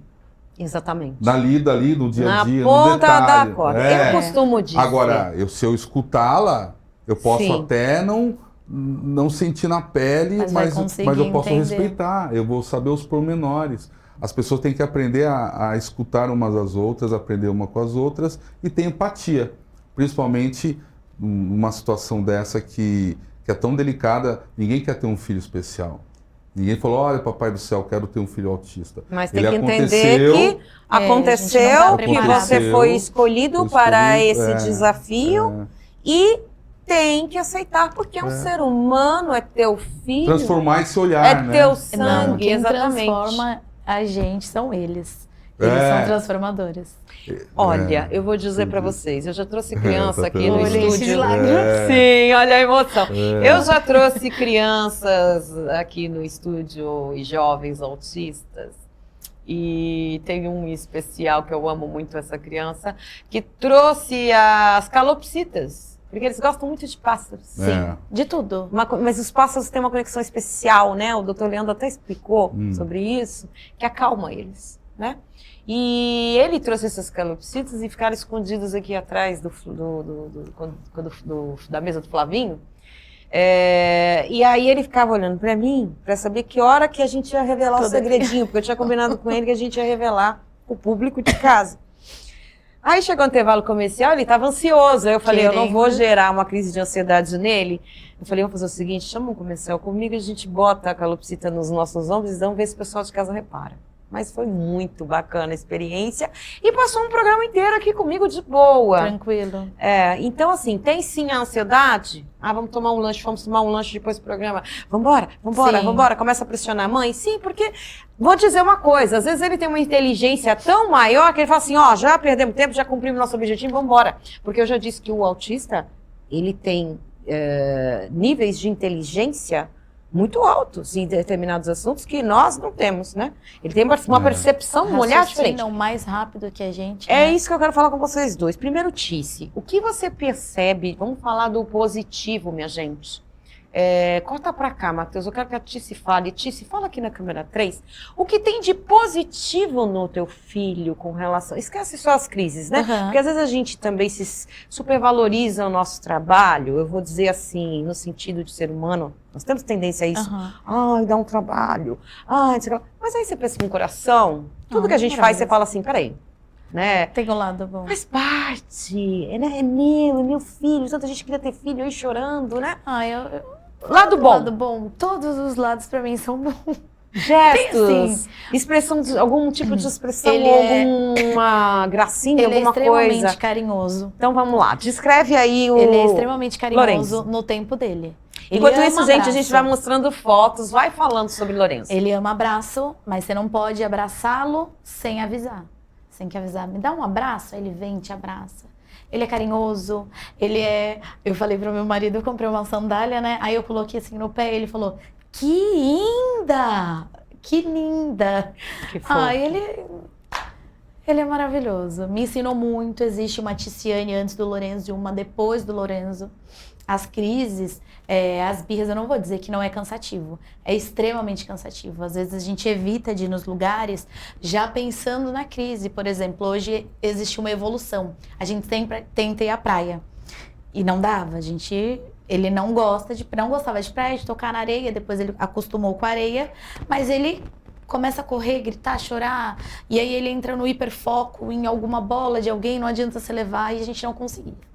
Exatamente. Dali, no dia a dia, na ponta no detalhe. da corda. Eu costumo dizer. Agora, se eu escutá-la, eu posso até não sentir na pele, mas eu posso respeitar. Eu vou saber os pormenores. As pessoas têm que aprender a escutar umas às outras, aprender uma com as outras e ter empatia. Principalmente numa situação dessa que é tão delicada, ninguém quer ter um filho especial. Ninguém falou, olha, papai do céu, quero ter um filho autista. Mas tem que entender que aconteceu, que você foi escolhido para esse desafio e tem que aceitar, porque é um ser humano, é teu filho. Transformar esse olhar, é teu sangue, quem transforma a gente são eles. Eles são transformadores. Olha, eu vou dizer para vocês, eu já trouxe criança aqui no estúdio. Sim, olha a emoção. Eu já trouxe crianças aqui no estúdio e jovens autistas. E tem um especial que eu amo muito essa criança, que trouxe as calopsitas. Porque eles gostam muito de pássaros. Sim, de tudo. Mas os pássaros têm uma conexão especial, né? O doutor Leandro até explicou sobre isso, que acalma eles, né? E ele trouxe essas calopsitas e ficaram escondidos aqui atrás da mesa do Flavinho. E aí ele ficava olhando para mim, para saber que hora que a gente ia revelar o segredinho, porque eu tinha combinado com ele que a gente ia revelar o público de casa. Aí chegou o intervalo comercial, ele estava ansioso. Aí eu falei, eu não vou gerar uma crise de ansiedade nele. Eu falei, vamos fazer o seguinte, chama um comercial comigo, a gente bota a calopsita nos nossos ombros e vamos ver se o pessoal de casa repara. Mas foi muito bacana a experiência. E passou um programa inteiro aqui comigo de boa. Tranquilo. Então, assim, tem sim a ansiedade. Vamos tomar um lanche depois do programa. Vambora. Começa a pressionar a mãe. Sim, porque, vou dizer uma coisa, às vezes ele tem uma inteligência tão maior que ele fala assim, já perdemos tempo, já cumprimos nosso objetivo, vambora. Porque eu já disse que o autista, ele tem níveis de inteligência muito altos em determinados assuntos que nós não temos, né? Ele tem uma percepção, um olhar diferente. Mais rápido que a gente. É isso que eu quero falar com vocês dois. Primeiro, Tice, o que você percebe? Vamos falar do positivo, minha gente. Corta pra cá, Matheus. Eu quero que a Tice fale. Tice, fala aqui na câmera 3. O que tem de positivo no teu filho com relação... Esquece só as crises, né? Porque às vezes a gente também se supervaloriza o nosso trabalho. Eu vou dizer assim, no sentido de ser humano. Nós temos tendência a isso. Ai, dá um trabalho. Ai, mas aí você pensa com o coração. Tudo que a gente faz, você fala assim, peraí. Né? Tem um lado bom. Faz parte. É meu filho. Tanta gente queria ter filho aí chorando, né? Lado bom. Lado bom. Todos os lados pra mim são bons. Gestos, expressão, algum tipo de expressão, alguma gracinha, alguma coisa. Ele é extremamente carinhoso. Então vamos lá, descreve aí o Ele é extremamente carinhoso Lorenzo. No tempo dele. Enquanto isso, gente, a gente vai mostrando fotos, vai falando sobre Lorenzo. Ele ama abraço, mas você não pode abraçá-lo sem avisar. Sem que avisar, me dá um abraço, aí ele vem e te abraça. Ele é carinhoso, Eu falei pro meu marido, eu comprei uma sandália, né? Aí eu coloquei assim no pé, ele falou, que linda! Que linda! Que fofo. Ele é maravilhoso. Me ensinou muito, existe uma Ticiane antes do Lorenzo e uma depois do Lorenzo. As crises, as birras, eu não vou dizer que não é cansativo. É extremamente cansativo. Às vezes a gente evita de ir nos lugares já pensando na crise. Por exemplo, hoje existe uma evolução. A gente tenta ir à praia. E não dava. Ele não gostava de praia, de tocar na areia. Depois ele acostumou com a areia. Mas ele começa a correr, gritar, chorar. E aí ele entra no hiperfoco em alguma bola de alguém. Não adianta você levar. E a gente não conseguia.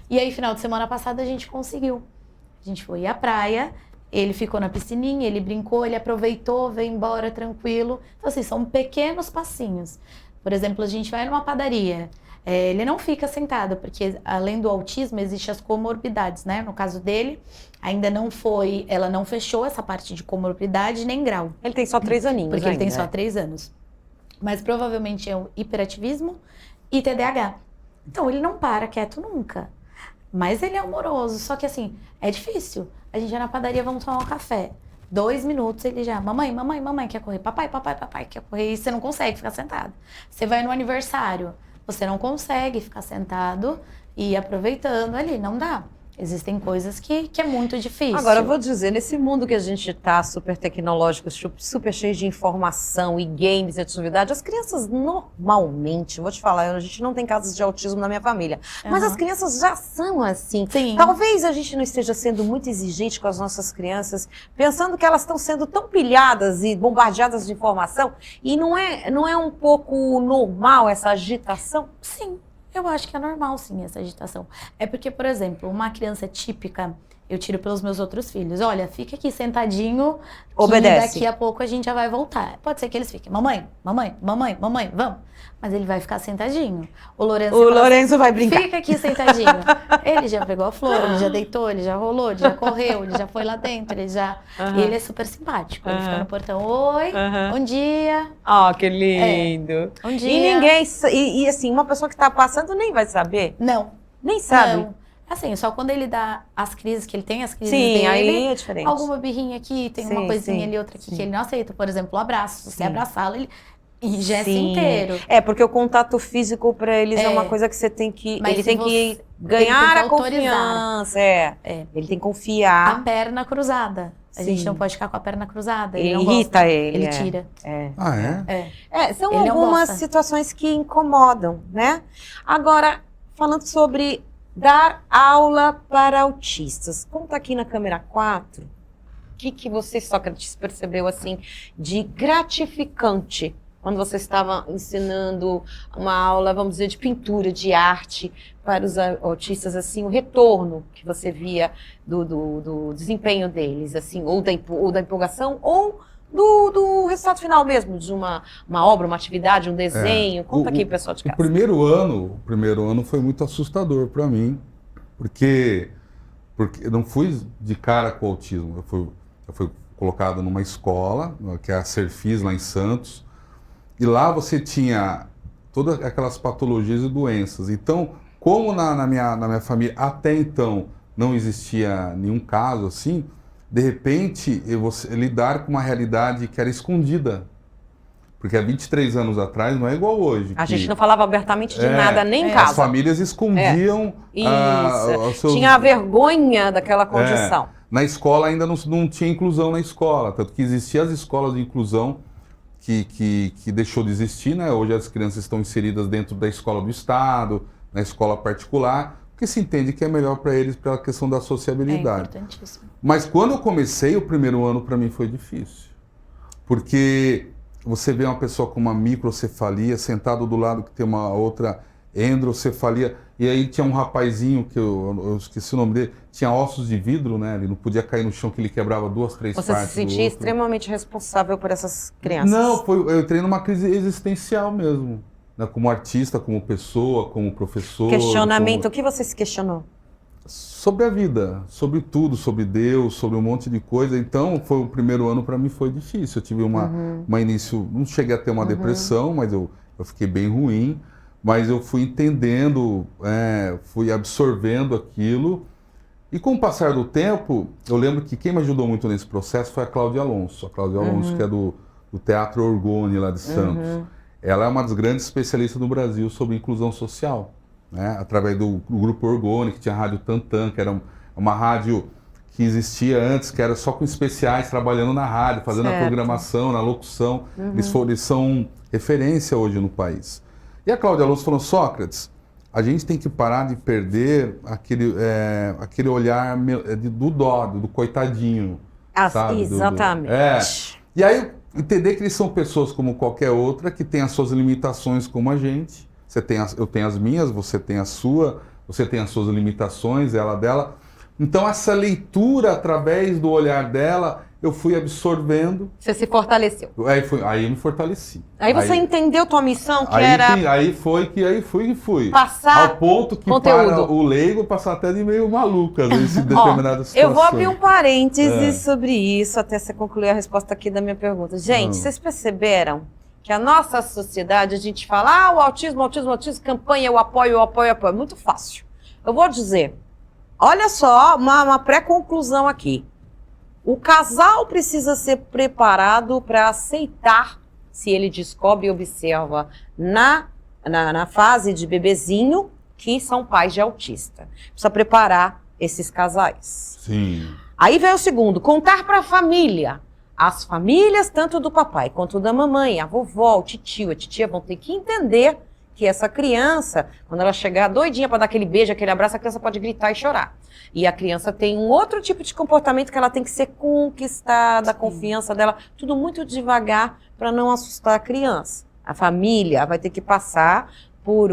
E aí, final de semana passada, a gente conseguiu. A gente foi à praia, ele ficou na piscininha, ele brincou, ele aproveitou, veio embora tranquilo. Então, assim, são pequenos passinhos. Por exemplo, a gente vai numa padaria, ele não fica sentado, porque além do autismo, existem as comorbidades, né? No caso dele, ela não fechou essa parte de comorbidade nem grau. Ele tem só 3 aninhos porque ele tem só 3 anos. Mas provavelmente é o hiperativismo e TDAH. Então, ele não para quieto nunca. Mas ele é amoroso, só que assim, é difícil. A gente vai na padaria, vamos tomar um café. 2 minutos ele já, mamãe, quer correr? Papai, quer correr? E você não consegue ficar sentado. Você vai no aniversário, você não consegue ficar sentado e aproveitando ali, não dá. Existem coisas que é muito difícil. Agora, eu vou dizer, nesse mundo que a gente está super tecnológico, super cheio de informação e games e atividade, as crianças normalmente, vou te falar, a gente não tem casos de autismo na minha família, mas as crianças já são assim. Sim. Talvez a gente não esteja sendo muito exigente com as nossas crianças, pensando que elas estão sendo tão pilhadas e bombardeadas de informação, e não é um pouco normal essa agitação? Sim. Eu acho que é normal, sim, essa agitação. É porque, por exemplo, uma criança típica, eu tiro pelos meus outros filhos. Olha, fica aqui sentadinho, obedece. Daqui a pouco a gente já vai voltar. Pode ser que eles fiquem, mamãe, vamos. Mas ele vai ficar sentadinho. O Lorenzo vai brincar. Fica aqui sentadinho. Ele já pegou a flor, ele já deitou, ele já rolou, ele já correu, ele já foi lá dentro, E ele é super simpático. Ele fica no portão, oi, bom dia. Que lindo. Bom dia. E ninguém, e assim, uma pessoa que tá passando nem vai saber? Não. Nem sabe? Não. Assim, só quando ele dá as crises, que ele tem as crises sim, dele, aí é diferente. Alguma birrinha aqui, tem uma coisinha ali, outra aqui, que ele não aceita. Por exemplo, o abraço. Se você abraçá-lo, ele ingessa inteiro. Porque o contato físico para eles é uma coisa que você tem que... Ele tem que ganhar a confiança. Ele tem que confiar. A perna cruzada. A gente não pode ficar com a perna cruzada. Ele irrita ele. Ele tira. São ele algumas situações que incomodam, né? Agora, falando sobre dar aula para autistas. Conta aqui na câmera 4. O que você, Sócrates, percebeu assim de gratificante quando você estava ensinando uma aula, vamos dizer, de pintura, de arte, para os autistas, assim, o retorno que você via do desempenho deles, assim, ou da empolgação, ou do resultado final mesmo, de uma obra, uma atividade, um desenho? Conta aqui, pessoal de casa. O primeiro ano foi muito assustador para mim, porque eu não fui de cara com o autismo. Eu fui colocado numa escola, que é a Serfis, lá em Santos, e lá você tinha todas aquelas patologias e doenças. Então, como na minha família até então não existia nenhum caso assim, de repente lidar com uma realidade que era escondida. Porque há 23 anos atrás não é igual hoje. A gente não falava abertamente de nada, nem em casa. As famílias escondiam os seus... Tinha a vergonha daquela condição. Na escola ainda não tinha inclusão na escola, tanto que existiam as escolas de inclusão que deixou de existir, né? Hoje as crianças estão inseridas dentro da escola do Estado, na escola particular, porque se entende que é melhor para eles pela questão da sociabilidade. É importantíssimo. Mas quando eu comecei, o primeiro ano para mim foi difícil. Porque você vê uma pessoa com uma microcefalia, sentado do lado que tem uma outra endrocefalia, e aí tinha um rapazinho, que eu esqueci o nome dele, tinha ossos de vidro, né? Ele não podia cair no chão, que ele quebrava 2, 3 partes. Você se sentia extremamente responsável por essas crianças? Não, eu entrei numa crise existencial mesmo. Né? Como artista, como pessoa, como professor. Questionamento, o que você se questionou? Sobre a vida, sobre tudo, sobre Deus, sobre um monte de coisa. Então, o primeiro ano para mim foi difícil. Eu tive uma início, não cheguei a ter uma depressão, mas eu fiquei bem ruim. Mas eu fui entendendo, fui absorvendo aquilo. E com o passar do tempo, eu lembro que quem me ajudou muito nesse processo foi a Cláudia Alonso. A Cláudia Alonso, que é do Teatro Orgone, lá de Santos. Ela é uma das grandes especialistas no Brasil sobre inclusão social. Né? Através do Grupo Orgone, que tinha a Rádio Tantan, que era uma rádio que existia antes, que era só com especiais trabalhando na rádio, fazendo a programação, na locução. Eles são referência hoje no país. E a Cláudia Alonso falou: Sócrates, a gente tem que parar de perder aquele olhar do dó, do coitadinho. Sabe? Exatamente. E aí, entender que eles são pessoas como qualquer outra, que tem as suas limitações como a gente. Eu tenho as minhas, você tem a sua, você tem as suas limitações, ela dela. Então, essa leitura, através do olhar dela, eu fui absorvendo. Você se fortaleceu. Aí eu me fortaleci. Aí você entendeu tua missão, que Aí fui. Passar ao ponto que conteúdo. Para o leigo passar até de meio maluco, às vezes, em determinadas situações. Eu vou abrir um parênteses sobre isso, até você concluir a resposta aqui da minha pergunta. Gente, vocês perceberam que a nossa sociedade, a gente fala, o autismo, campanha, eu apoio. É muito fácil. Eu vou dizer, olha só, uma pré-conclusão aqui. O casal precisa ser preparado para aceitar, se ele descobre e observa na fase de bebezinho, que são pais de autista. Precisa preparar esses casais. Sim. Aí vem o segundo, contar para a família. As famílias, tanto do papai quanto da mamãe, a vovó, o titio, a titia, vão ter que entender que essa criança, quando ela chegar doidinha para dar aquele beijo, aquele abraço, a criança pode gritar e chorar. E a criança tem um outro tipo de comportamento que ela tem que ser conquistada, a confiança dela, tudo muito devagar para não assustar a criança. A família vai ter que passar por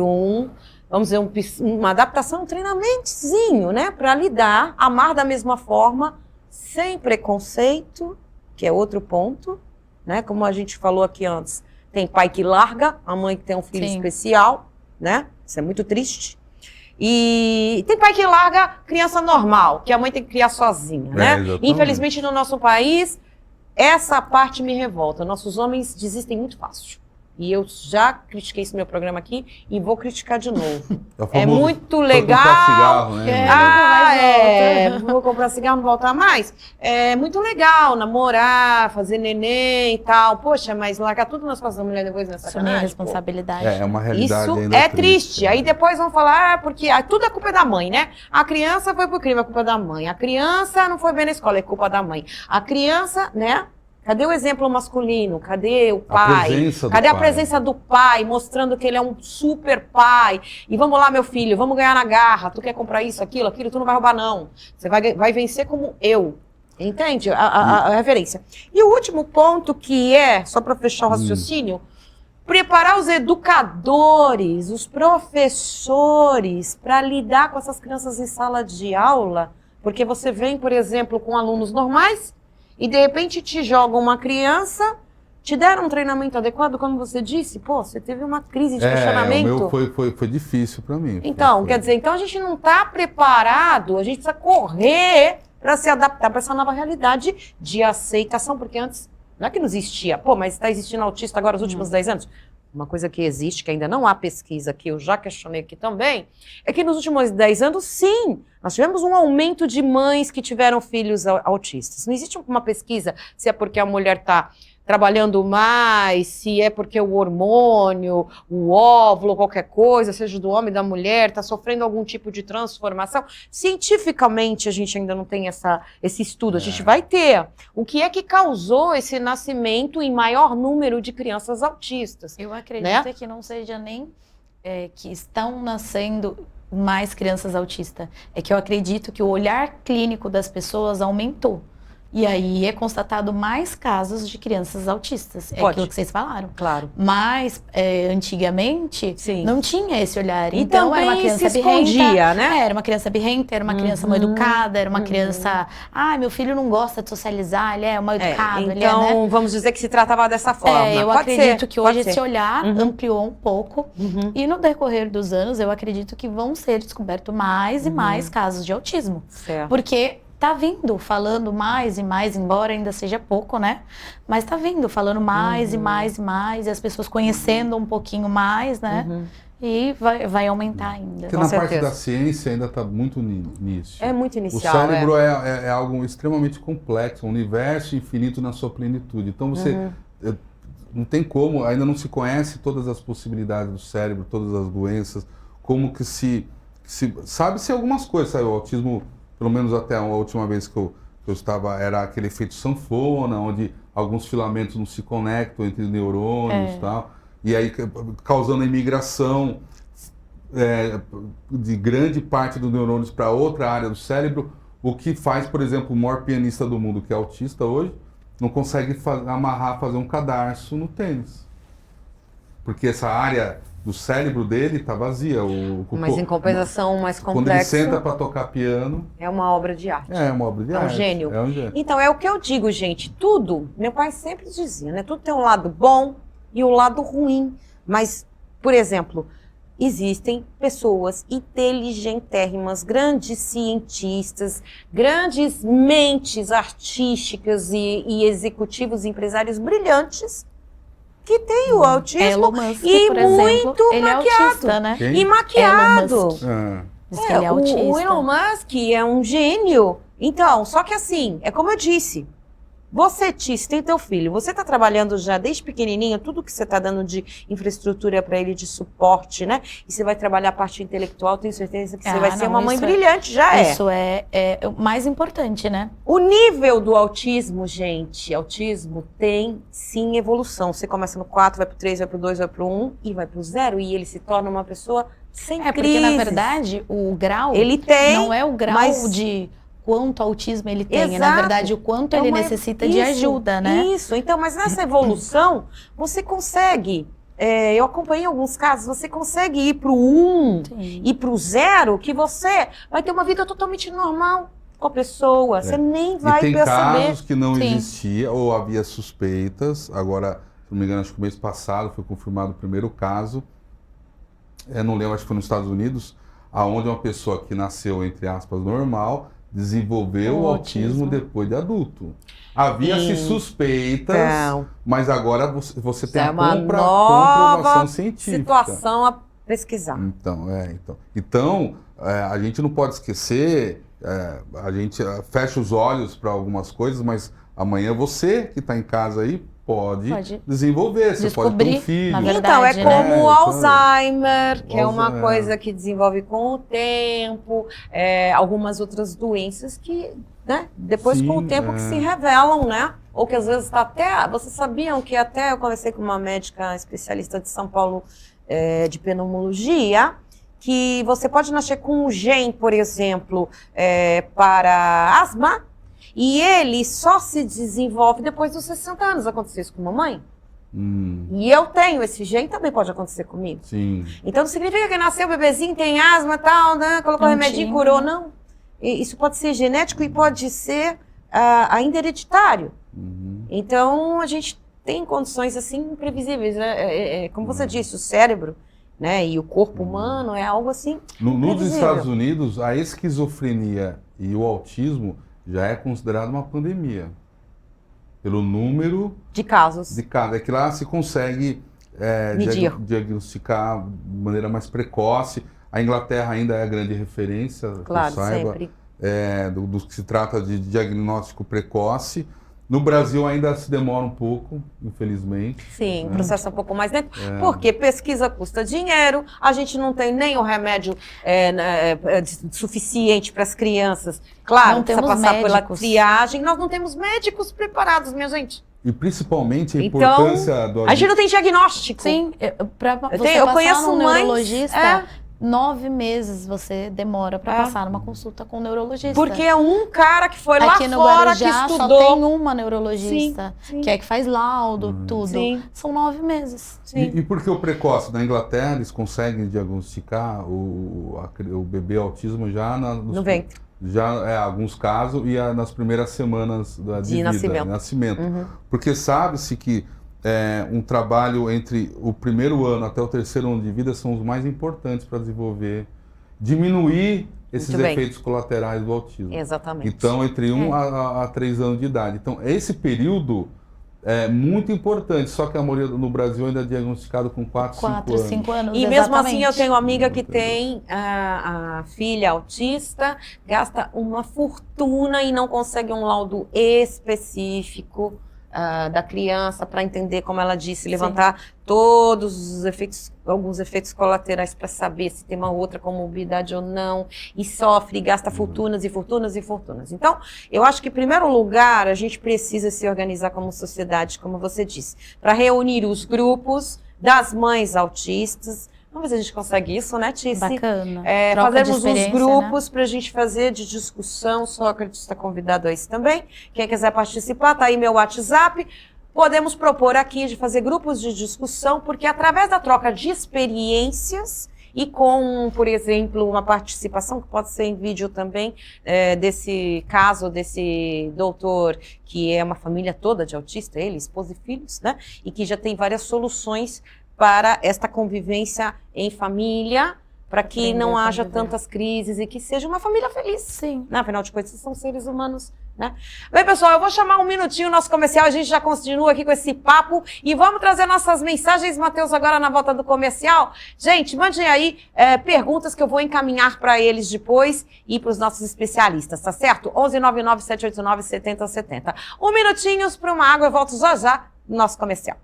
vamos dizer, uma adaptação, um treinamentozinho, né? Para lidar, amar da mesma forma, sem preconceito, que é outro ponto, né? Como a gente falou aqui antes, tem pai que larga, a mãe que tem um filho especial, né? Isso é muito triste. E tem pai que larga criança normal, que a mãe tem que criar sozinha, né? Infelizmente, no nosso país, essa parte me revolta. Nossos homens desistem muito fácil. E eu já critiquei esse meu programa aqui e vou criticar de novo. É muito legal. Vou comprar cigarro, né? Vou comprar cigarro, não voltar mais. É muito legal namorar, fazer neném e tal. Poxa, mas largar tudo nas costas da mulher depois nessa sacanagem. Assumir a responsabilidade. É uma realidade isso ainda é triste. Aí depois vão falar, porque tudo é culpa da mãe, né? A criança foi pro crime, é culpa da mãe. A criança não foi bem na escola, é culpa da mãe. A criança, né? Cadê o exemplo masculino? Cadê o pai? Cadê a presença do pai, mostrando que ele é um super pai? E vamos lá, meu filho, vamos ganhar na garra. Tu quer comprar isso, aquilo, tu não vai roubar, não. Você vai vencer como eu. Entende? A referência. E o último ponto, que é, só para fechar o raciocínio, preparar os educadores, os professores para lidar com essas crianças em sala de aula, porque você vem, por exemplo, com alunos normais e de repente te jogam uma criança, te deram um treinamento adequado, como você disse, pô, você teve uma crise de questionamento. O meu foi difícil para mim. Então, quer dizer, então a gente não está preparado, a gente precisa correr para se adaptar para essa nova realidade de aceitação, porque antes não é que não existia, pô, mas está existindo autista agora nos últimos 10 anos? Uma coisa que existe, que ainda não há pesquisa, que eu já questionei aqui também, é que nos últimos 10 anos, sim, nós tivemos um aumento de mães que tiveram filhos autistas. Não existe uma pesquisa se é porque a mulher está trabalhando mais, se é porque o hormônio, o óvulo, qualquer coisa, seja do homem, da mulher, está sofrendo algum tipo de transformação. Cientificamente, a gente ainda não tem esse estudo, a gente vai ter. O que é que causou esse nascimento em maior número de crianças autistas? Eu acredito que não seja nem que estão nascendo mais crianças autistas. É que eu acredito que o olhar clínico das pessoas aumentou. E aí é constatado mais casos de crianças autistas. É aquilo que vocês falaram. Claro. Mas antigamente não tinha esse olhar. E então também era uma criança se escondia, birrenta, né? Era uma criança birrenta, era uma criança mal educada, era uma criança... meu filho não gosta de socializar, ele é mal educado. Então, vamos dizer que se tratava dessa forma. Eu acredito que hoje esse olhar ampliou um pouco. E no decorrer dos anos, eu acredito que vão ser descobertos mais e mais casos de autismo. Certo. Porque tá vindo falando mais e mais, embora ainda seja pouco, né? Mas tá vindo falando mais e mais e mais, e as pessoas conhecendo um pouquinho mais, né? E vai aumentar ainda. Porque na parte da ciência ainda está muito nisso. É muito inicial. O cérebro é algo extremamente complexo, um universo infinito na sua plenitude. Então você não tem como, ainda não se conhece todas as possibilidades do cérebro, todas as doenças, como que sabe-se algumas coisas, sabe? O autismo, pelo menos até a última vez que eu estava, era aquele efeito sanfona, onde alguns filamentos não se conectam entre neurônios e tal, e aí causando a imigração de grande parte dos neurônios para outra área do cérebro, o que faz, por exemplo, o maior pianista do mundo, que é autista hoje, não consegue fazer um cadarço no tênis. Porque essa área do cérebro dele está vazia. Mas em compensação mais complexa... Quando ele senta para tocar piano... É uma obra de arte. É uma obra de arte. É um gênio. É um gênio. Então, é o que eu digo, gente. Tudo, meu pai sempre dizia, né? Tudo tem um lado bom e um lado ruim. Mas, por exemplo, existem pessoas inteligentérrimas, grandes cientistas, grandes mentes artísticas e executivos empresários brilhantes que tem o autismo Elon Musk, e por exemplo, muito ele maquiado. É autista, né? Quem? E maquiado. Elon Musk. Diz que ele é autista. O Elon Musk é um gênio. Então, só que assim, é como eu disse, você, Tício, tem teu filho, você está trabalhando já desde pequenininho, tudo que você está dando de infraestrutura para ele, de suporte, né? E você vai trabalhar a parte intelectual, tenho certeza que você vai ser uma mãe brilhante, Isso é o mais importante, né? O nível do autismo, gente, autismo tem sim evolução. Você começa no 4, vai pro 3, vai pro 2, vai pro 1 e vai pro 0 e ele se torna uma pessoa sem crise. Porque na verdade o grau ele tem, não é o grau de quanto autismo ele tem, é, na verdade o quanto ele necessita de ajuda, né? Isso, então, mas nessa evolução você consegue, eu acompanhei alguns casos, você consegue ir pro 1 e pro 0, que você vai ter uma vida totalmente normal com a pessoa, você nem vai perceber. E tem casos que não existia ou havia suspeitas, agora, se não me engano, acho que o mês passado foi confirmado o primeiro caso, não lembro, acho que foi nos Estados Unidos, aonde uma pessoa que nasceu, entre aspas, normal, desenvolveu o autismo depois de adulto. Havia-se suspeitas, mas agora você tem uma comprovação científica. Situação a pesquisar. Então, a gente não pode esquecer, a gente fecha os olhos para algumas coisas, mas amanhã você que está em casa aí pode desenvolver, você pode ter um filho. Verdade, então, é como o Alzheimer, que é uma coisa que desenvolve com o tempo, algumas outras doenças que, né, depois com o tempo que se revelam, né? Ou que às vezes está até... Vocês sabiam que até eu conversei com uma médica especialista de São Paulo de pneumologia, que você pode nascer com um gene, por exemplo, para asma, e ele só se desenvolve depois dos 60 anos. Aconteceu isso com a mamãe? E eu tenho esse gene, também pode acontecer comigo. Sim. Então não significa que nasceu o bebezinho, tem asma e tal, né? Colocou remedinho e curou, não. Isso pode ser genético e pode ser ainda hereditário. Então a gente tem condições assim imprevisíveis, né? Como você disse, o cérebro, né, e o corpo humano é algo assim Nos Estados Unidos, a esquizofrenia e o autismo já é considerado uma pandemia. Pelo número de casos. É que lá se consegue diagnosticar de maneira mais precoce. A Inglaterra ainda é a grande referência, claro, que eu saiba, sempre. Do que se trata de diagnóstico precoce. No Brasil ainda se demora um pouco, infelizmente. Sim, o processo é um pouco mais lento, porque pesquisa custa dinheiro, a gente não tem nem o remédio suficiente para as crianças. Claro, não precisa temos passar médicos. pela triagem, nós não temos médicos preparados, minha gente. E principalmente a importância do... A gente não tem diagnóstico. Sim, para você eu passar conheço num mães, neurologista... 9 meses você demora para passar numa consulta com um neurologista. Porque é um cara que foi lá aqui no fora, Guarujá, que estudou. só tem uma neurologista, sim. que é que faz laudo, tudo. Sim. São 9 meses. E porque o precoce? Na Inglaterra, eles conseguem diagnosticar o bebê autismo já no ventre. Já alguns casos, e nas primeiras semanas de vida, nascimento. Porque sabe-se que um trabalho entre o primeiro ano até o terceiro ano de vida são os mais importantes para diminuir esses efeitos colaterais do autismo. Exatamente. Então, entre 1 a 3 anos de idade. Então, esse período é muito importante, só que a maioria no Brasil ainda é diagnosticado com 4, 5 anos. E mesmo assim, eu tenho uma amiga que tem a filha autista, gasta uma fortuna e não consegue um laudo específico da criança para entender, como ela disse, levantar todos os efeitos, alguns efeitos colaterais para saber se tem uma outra comorbidade ou não, e sofre, e gasta fortunas e fortunas e fortunas. Então, eu acho que, em primeiro lugar, a gente precisa se organizar como sociedade, como você disse, para reunir os grupos das mães autistas. Vamos ver se a gente consegue isso, né, Tice? Bacana. Fazermos uns grupos, né, para a gente fazer de discussão. O Sócrates está convidado a isso também. Quem quiser participar, tá aí meu WhatsApp. Podemos propor aqui de fazer grupos de discussão, porque através da troca de experiências e com, por exemplo, uma participação, que pode ser em vídeo também, desse caso, desse doutor, que é uma família toda de autista, ele, esposa e filhos, né? E que já tem várias soluções para esta convivência em família, para que não haja tantas crises e que seja uma família feliz. Sim. Afinal de contas, são seres humanos, né? Bem, pessoal, eu vou chamar um minutinho o nosso comercial, a gente já continua aqui com esse papo e vamos trazer nossas mensagens, Matheus, agora na volta do comercial. Gente, mandem aí perguntas que eu vou encaminhar para eles depois e para os nossos especialistas, tá certo? 1199-789-7070. Um minutinho para uma água, eu volto já no nosso comercial.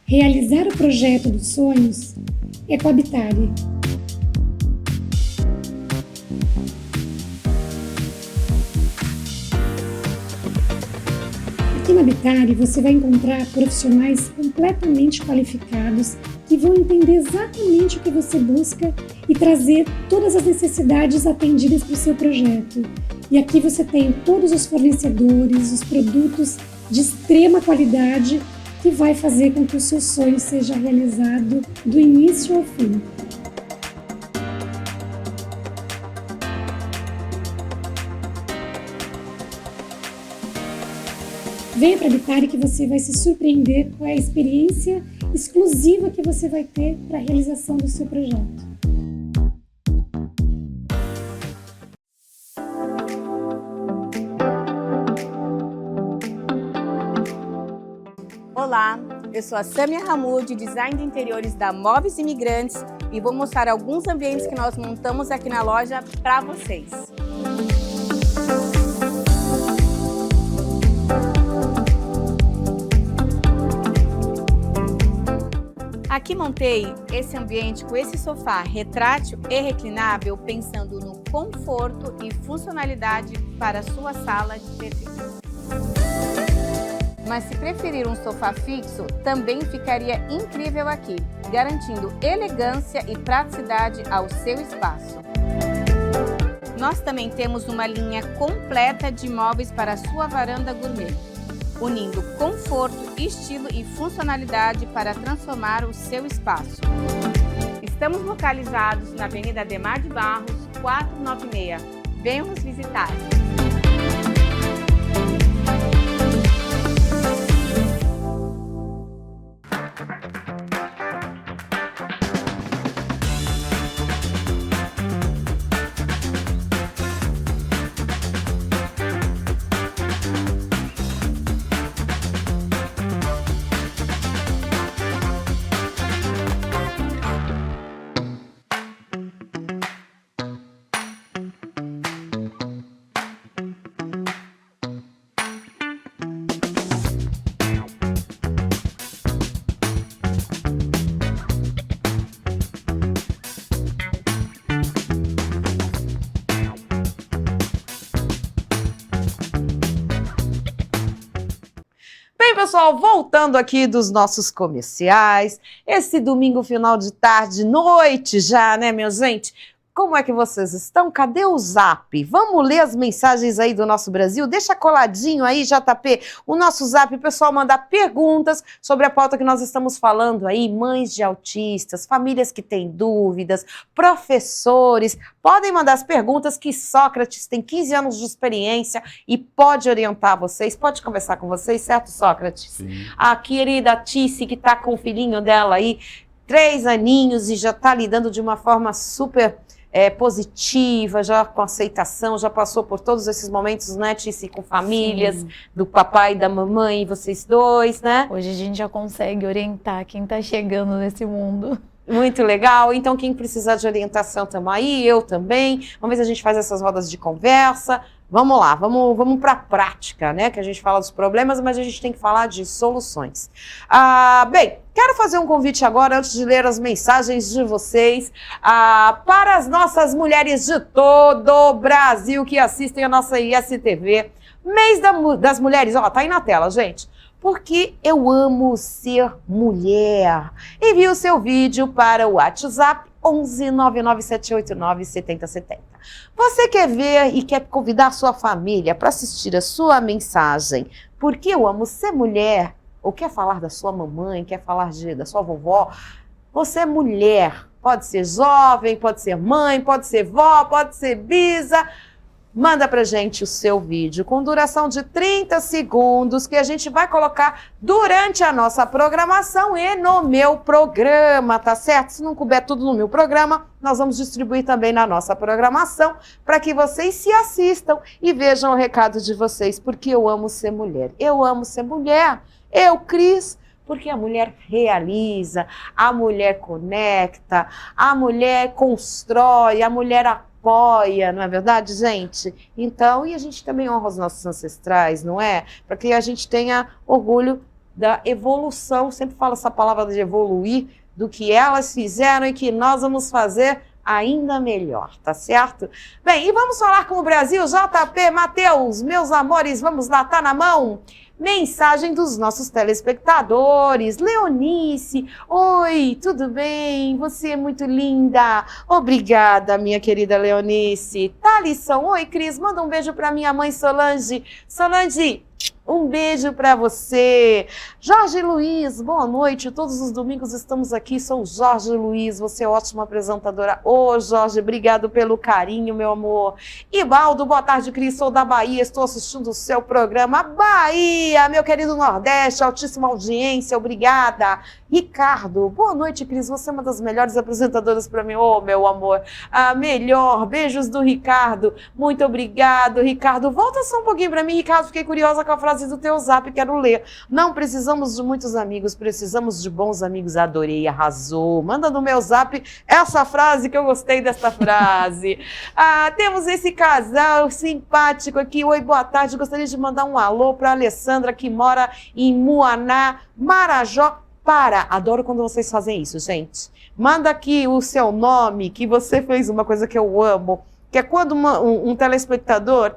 Realizar o projeto dos sonhos é com a Habitare. Aqui na Habitare você vai encontrar profissionais completamente qualificados que vão entender exatamente o que você busca e trazer todas as necessidades atendidas para o seu projeto. E aqui você tem todos os fornecedores, os produtos de extrema qualidade que vai fazer com que o seu sonho seja realizado do início ao fim. Venha para a Habitare que você vai se surpreender com a experiência exclusiva que você vai ter para a realização do seu projeto. Olá, eu sou a Samia Hamoud, design de interiores da Móveis Imigrantes e vou mostrar alguns ambientes que nós montamos aqui na loja para vocês. Aqui montei esse ambiente com esse sofá retrátil e reclinável, pensando no conforto e funcionalidade para a sua sala de serviço. Mas se preferir um sofá fixo, também ficaria incrível aqui, garantindo elegância e praticidade ao seu espaço. Nós também temos uma linha completa de móveis para a sua varanda gourmet, unindo conforto, estilo e funcionalidade para transformar o seu espaço. Estamos localizados na Avenida Ademar de Barros, 496. Venham nos visitar! Bem, pessoal, voltando aqui dos nossos comerciais, esse domingo, final de tarde, noite já, né, minha gente? Como é que vocês estão? Cadê o Zap? Vamos ler as mensagens aí do nosso Brasil? Deixa coladinho aí, JP, o nosso Zap, o pessoal mandar perguntas sobre a pauta que nós estamos falando aí, mães de autistas, famílias que têm dúvidas, professores, podem mandar as perguntas que Sócrates tem 15 anos de experiência e pode orientar vocês, pode conversar com vocês, certo, Sócrates? Sim. A querida Tice, que está com o filhinho dela aí, 3 aninhos e já está lidando de uma forma super positiva, já com aceitação, já passou por todos esses momentos, né, Tice, com famílias, Sim. do papai e da mamãe, vocês dois, né? Hoje a gente já consegue orientar quem está chegando nesse mundo. Muito legal. Então, quem precisar de orientação, estamos aí, eu também. Vamos ver se a gente faz essas rodas de conversa. Vamos lá, vamos para a prática, né? Que a gente fala dos problemas, mas a gente tem que falar de soluções. Bem, quero fazer um convite agora, antes de ler as mensagens de vocês, para as nossas mulheres de todo o Brasil que assistem a nossa ISTV. Mês das Mulheres, ó, tá aí na tela, gente. Porque eu amo ser mulher. Envie o seu vídeo para o WhatsApp 11 99789 7070. Você quer ver e quer convidar a sua família para assistir a sua mensagem? Porque eu amo ser mulher, ou quer falar da sua mamãe, quer falar da sua vovó? Você é mulher, pode ser jovem, pode ser mãe, pode ser vó, pode ser bisa. Manda pra gente o seu vídeo com duração de 30 segundos que a gente vai colocar durante a nossa programação e no meu programa, tá certo? Se não couber tudo no meu programa, nós vamos distribuir também na nossa programação para que vocês se assistam e vejam o recado de vocês, porque eu amo ser mulher. Eu amo ser mulher. Eu, Cris, porque a mulher realiza, a mulher conecta, a mulher constrói, a mulher apoia, não é verdade, gente? Então, e a gente também honra os nossos ancestrais, não é? Para que a gente tenha orgulho da evolução, sempre falo essa palavra de evoluir, do que elas fizeram e que nós vamos fazer ainda melhor, tá certo? Bem, e vamos falar com o Brasil, JP, Matheus, meus amores, vamos lá, tá na mão? Mensagem dos nossos telespectadores. Leonice, oi, tudo bem? Você é muito linda. Obrigada, minha querida Leonice. Thalisson, oi, Cris, manda um beijo para minha mãe Solange. Solange, um beijo para você. Jorge Luiz, boa noite. Todos os domingos estamos aqui. Sou Jorge Luiz. Você é ótima apresentadora. Ô, Jorge, obrigado pelo carinho, meu amor. Ibaldo, boa tarde, Cris. Sou da Bahia. Estou assistindo o seu programa. Bahia, meu querido Nordeste, altíssima audiência. Obrigada. Ricardo, boa noite, Cris. Você é uma das melhores apresentadoras para mim. Ô, meu amor. A melhor. Beijos do Ricardo. Muito obrigado, Ricardo. Volta só um pouquinho para mim, Ricardo. Fiquei curiosa com a frase do teu zap, quero ler. Não precisamos de muitos amigos, precisamos de bons amigos. Adorei, arrasou. Manda no meu zap essa frase que eu gostei dessa frase. Temos esse casal simpático aqui. Oi, boa tarde. Gostaria de mandar um alô para a Alessandra, que mora em Muaná, Marajó, Pará. Adoro quando vocês fazem isso, gente. Manda aqui o seu nome, que você fez uma coisa que eu amo, que é quando um telespectador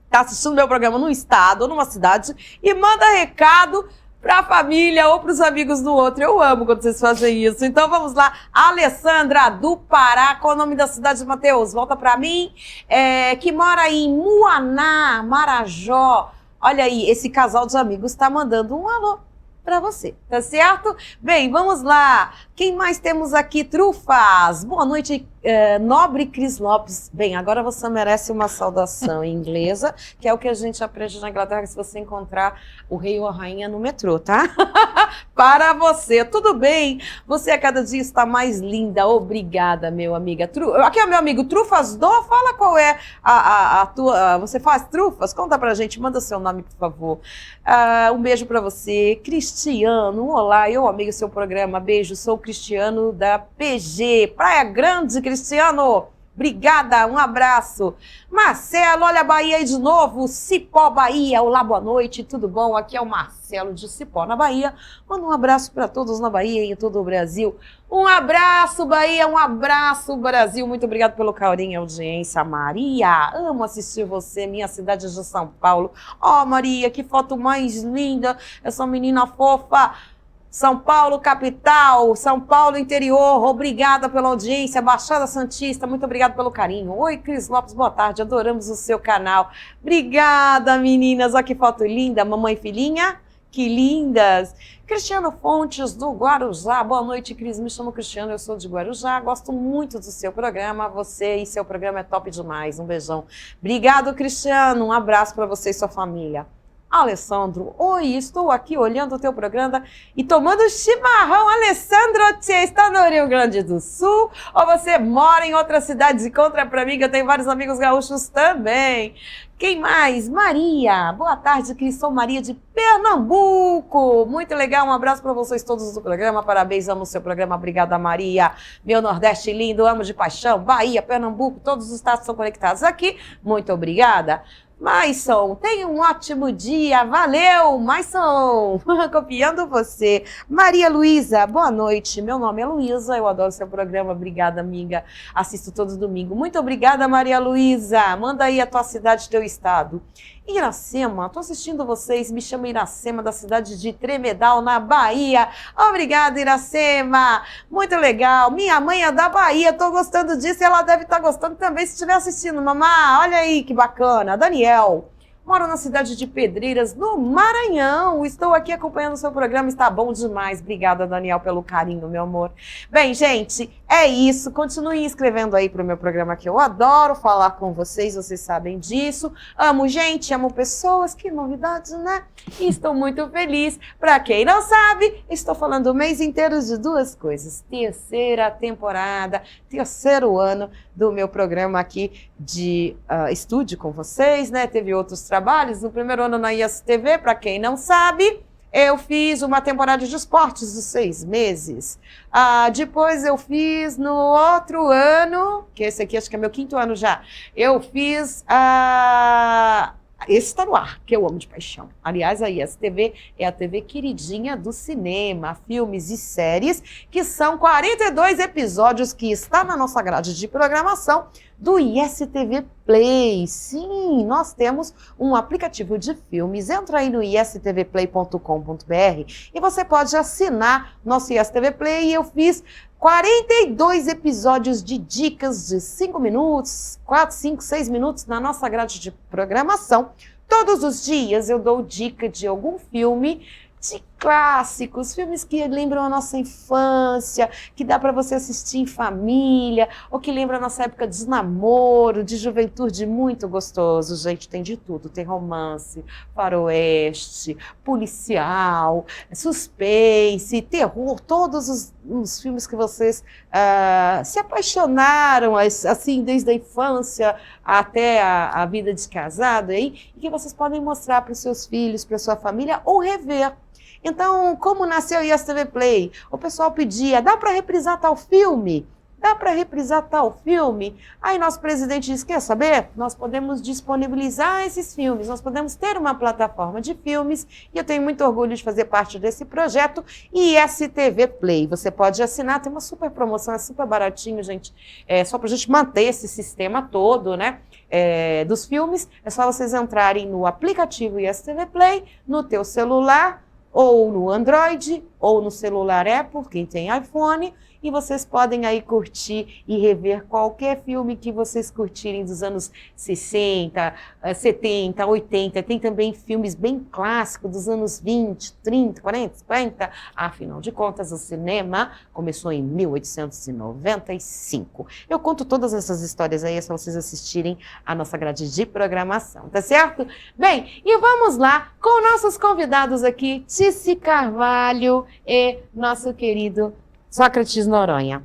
está assistindo meu programa num estado ou numa cidade e manda recado para a família ou para os amigos do outro. Eu amo quando vocês fazem isso. Então vamos lá. Alessandra do Pará, qual é o nome da cidade, Matheus? Volta para mim. Que mora em Muaná, Marajó. Olha aí, esse casal de amigos está mandando um alô para você, tá certo? Bem, vamos lá. Quem mais temos aqui? Trufas. Boa noite, nobre Cris Lopes. Bem, agora você merece uma saudação inglesa, que é o que a gente aprende na Inglaterra se você encontrar o rei ou a rainha no metrô, tá? Para você. Tudo bem? Você a cada dia está mais linda. Obrigada, meu amiga. Aqui é o meu amigo Trufas Dó. Fala qual é a tua... Você faz trufas? Conta pra gente. Manda seu nome, por favor. Um beijo para você. Cristiano. Olá, eu amei o seu programa. Beijo. Sou o Cristiano da PG. Praia Grande, Cristiano. Obrigada, um abraço. Marcelo, olha a Bahia aí de novo. Cipó, Bahia. Olá, boa noite, tudo bom? Aqui é o Marcelo de Cipó, na Bahia. Manda um abraço para todos na Bahia e em todo o Brasil. Um abraço, Bahia, um abraço, Brasil. Muito obrigado pelo carinho e audiência, Maria. Amo assistir você, minha cidade de São Paulo. Ó, Maria, que foto mais linda. Essa menina fofa. São Paulo, capital, São Paulo, interior, obrigada pela audiência, Baixada Santista, muito obrigada pelo carinho. Oi, Cris Lopes, boa tarde, adoramos o seu canal. Obrigada, meninas, olha que foto linda, mamãe e filhinha, que lindas. Cristiano Fontes, do Guarujá, boa noite, Cris, me chamo Cristiano, eu sou de Guarujá, gosto muito do seu programa, você e seu programa é top demais, um beijão. Obrigado, Cristiano, um abraço para você e sua família. Alessandro, oi, estou aqui olhando o teu programa e tomando chimarrão. Alessandro, você está no Rio Grande do Sul ou você mora em outra cidade? Conta para mim que eu tenho vários amigos gaúchos também. Quem mais? Maria. Boa tarde, Cris. Sou Maria de Pernambuco. Muito legal. Um abraço para vocês todos do programa. Parabéns, amo o seu programa. Obrigada, Maria. Meu Nordeste lindo, amo de paixão. Bahia, Pernambuco, todos os estados são conectados aqui. Muito obrigada. Maison, tenha um ótimo dia, valeu, Maison, copiando você. Maria Luísa, boa noite, meu nome é Luísa, eu adoro seu programa, obrigada, amiga, assisto todo domingo. Muito obrigada, Maria Luísa, manda aí a tua cidade, teu estado. Iracema, estou assistindo vocês, me chamo Iracema, da cidade de Tremedal, na Bahia. Obrigada, Iracema, muito legal. Minha mãe é da Bahia, estou gostando disso e ela deve estar gostando também se estiver assistindo. Mamá, olha aí que bacana. Daniel, moro na cidade de Pedreiras, no Maranhão. Estou aqui acompanhando o seu programa, está bom demais. Obrigada, Daniel, pelo carinho, meu amor. Bem, gente, é isso. Continuem escrevendo aí para o meu programa que eu adoro falar com vocês, vocês sabem disso. Amo gente, amo pessoas, que novidade, né? E estou muito feliz. Para quem não sabe, estou falando o mês inteiro de duas coisas. Terceira temporada, terceiro ano do meu programa aqui de estúdio com vocês, né? Teve outros trabalhos. No primeiro ano na ISTV, para quem não sabe, eu fiz uma temporada de esportes de 6 meses. Depois eu fiz no outro ano, que esse aqui acho que é meu 5º ano já, eu fiz Esse está no ar, que eu amo de paixão. Aliás, a ISTV é a TV queridinha do cinema, filmes e séries, que são 42 episódios que está na nossa grade de programação do ISTV Play. Sim, nós temos um aplicativo de filmes. Entra aí no istvplay.com.br e você pode assinar nosso ISTV Play. Eu fiz 42 episódios de dicas de 5 minutos, 4, 5, 6 minutos na nossa grade de programação. Todos os dias eu dou dica de algum filme, de clássicos, filmes que lembram a nossa infância, que dá para você assistir em família, ou que lembra a nossa época de namoro, de juventude, muito gostoso, gente, tem de tudo, tem romance, faroeste, policial, suspense, terror, todos os filmes que vocês se apaixonaram, assim, desde a infância até a vida de casado, aí, e que vocês podem mostrar para os seus filhos, para a sua família, ou rever. Então, como nasceu o ISTV Play? O pessoal pedia, dá para reprisar tal filme? Dá para reprisar tal filme? Aí nosso presidente disse, quer saber? Nós podemos disponibilizar esses filmes, nós podemos ter uma plataforma de filmes, e eu tenho muito orgulho de fazer parte desse projeto, ISTV Play. Você pode assinar, tem uma super promoção, é super baratinho, gente, só para a gente manter esse sistema todo, né? Dos filmes, é só vocês entrarem no aplicativo ISTV Play, no teu celular, ou no Android, ou no celular Apple, quem tem iPhone, e vocês podem aí curtir e rever qualquer filme que vocês curtirem dos anos 60, 70, 80. Tem também filmes bem clássicos dos anos 20, 30, 40, 50. Afinal de contas, o cinema começou em 1895. Eu conto todas essas histórias aí, é só vocês assistirem a nossa grade de programação, tá certo? Bem, e vamos lá com nossos convidados aqui, Tice Carvalho e nosso querido Sócrates Noronha.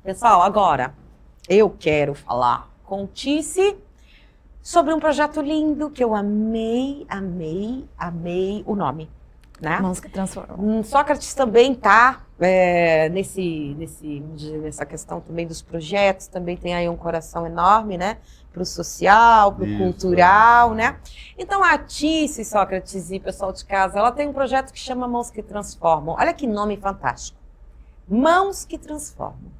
Pessoal, agora eu quero falar com Tice sobre um projeto lindo que eu amei o nome, né? Mãos que transformam. Sócrates também está nessa questão também dos projetos, também tem aí um coração enorme, né? Para o social, para o cultural, né? Então a Tice, Sócrates e pessoal de casa, ela tem um projeto que chama Mãos que Transformam. Olha que nome fantástico. Mãos que Transformam.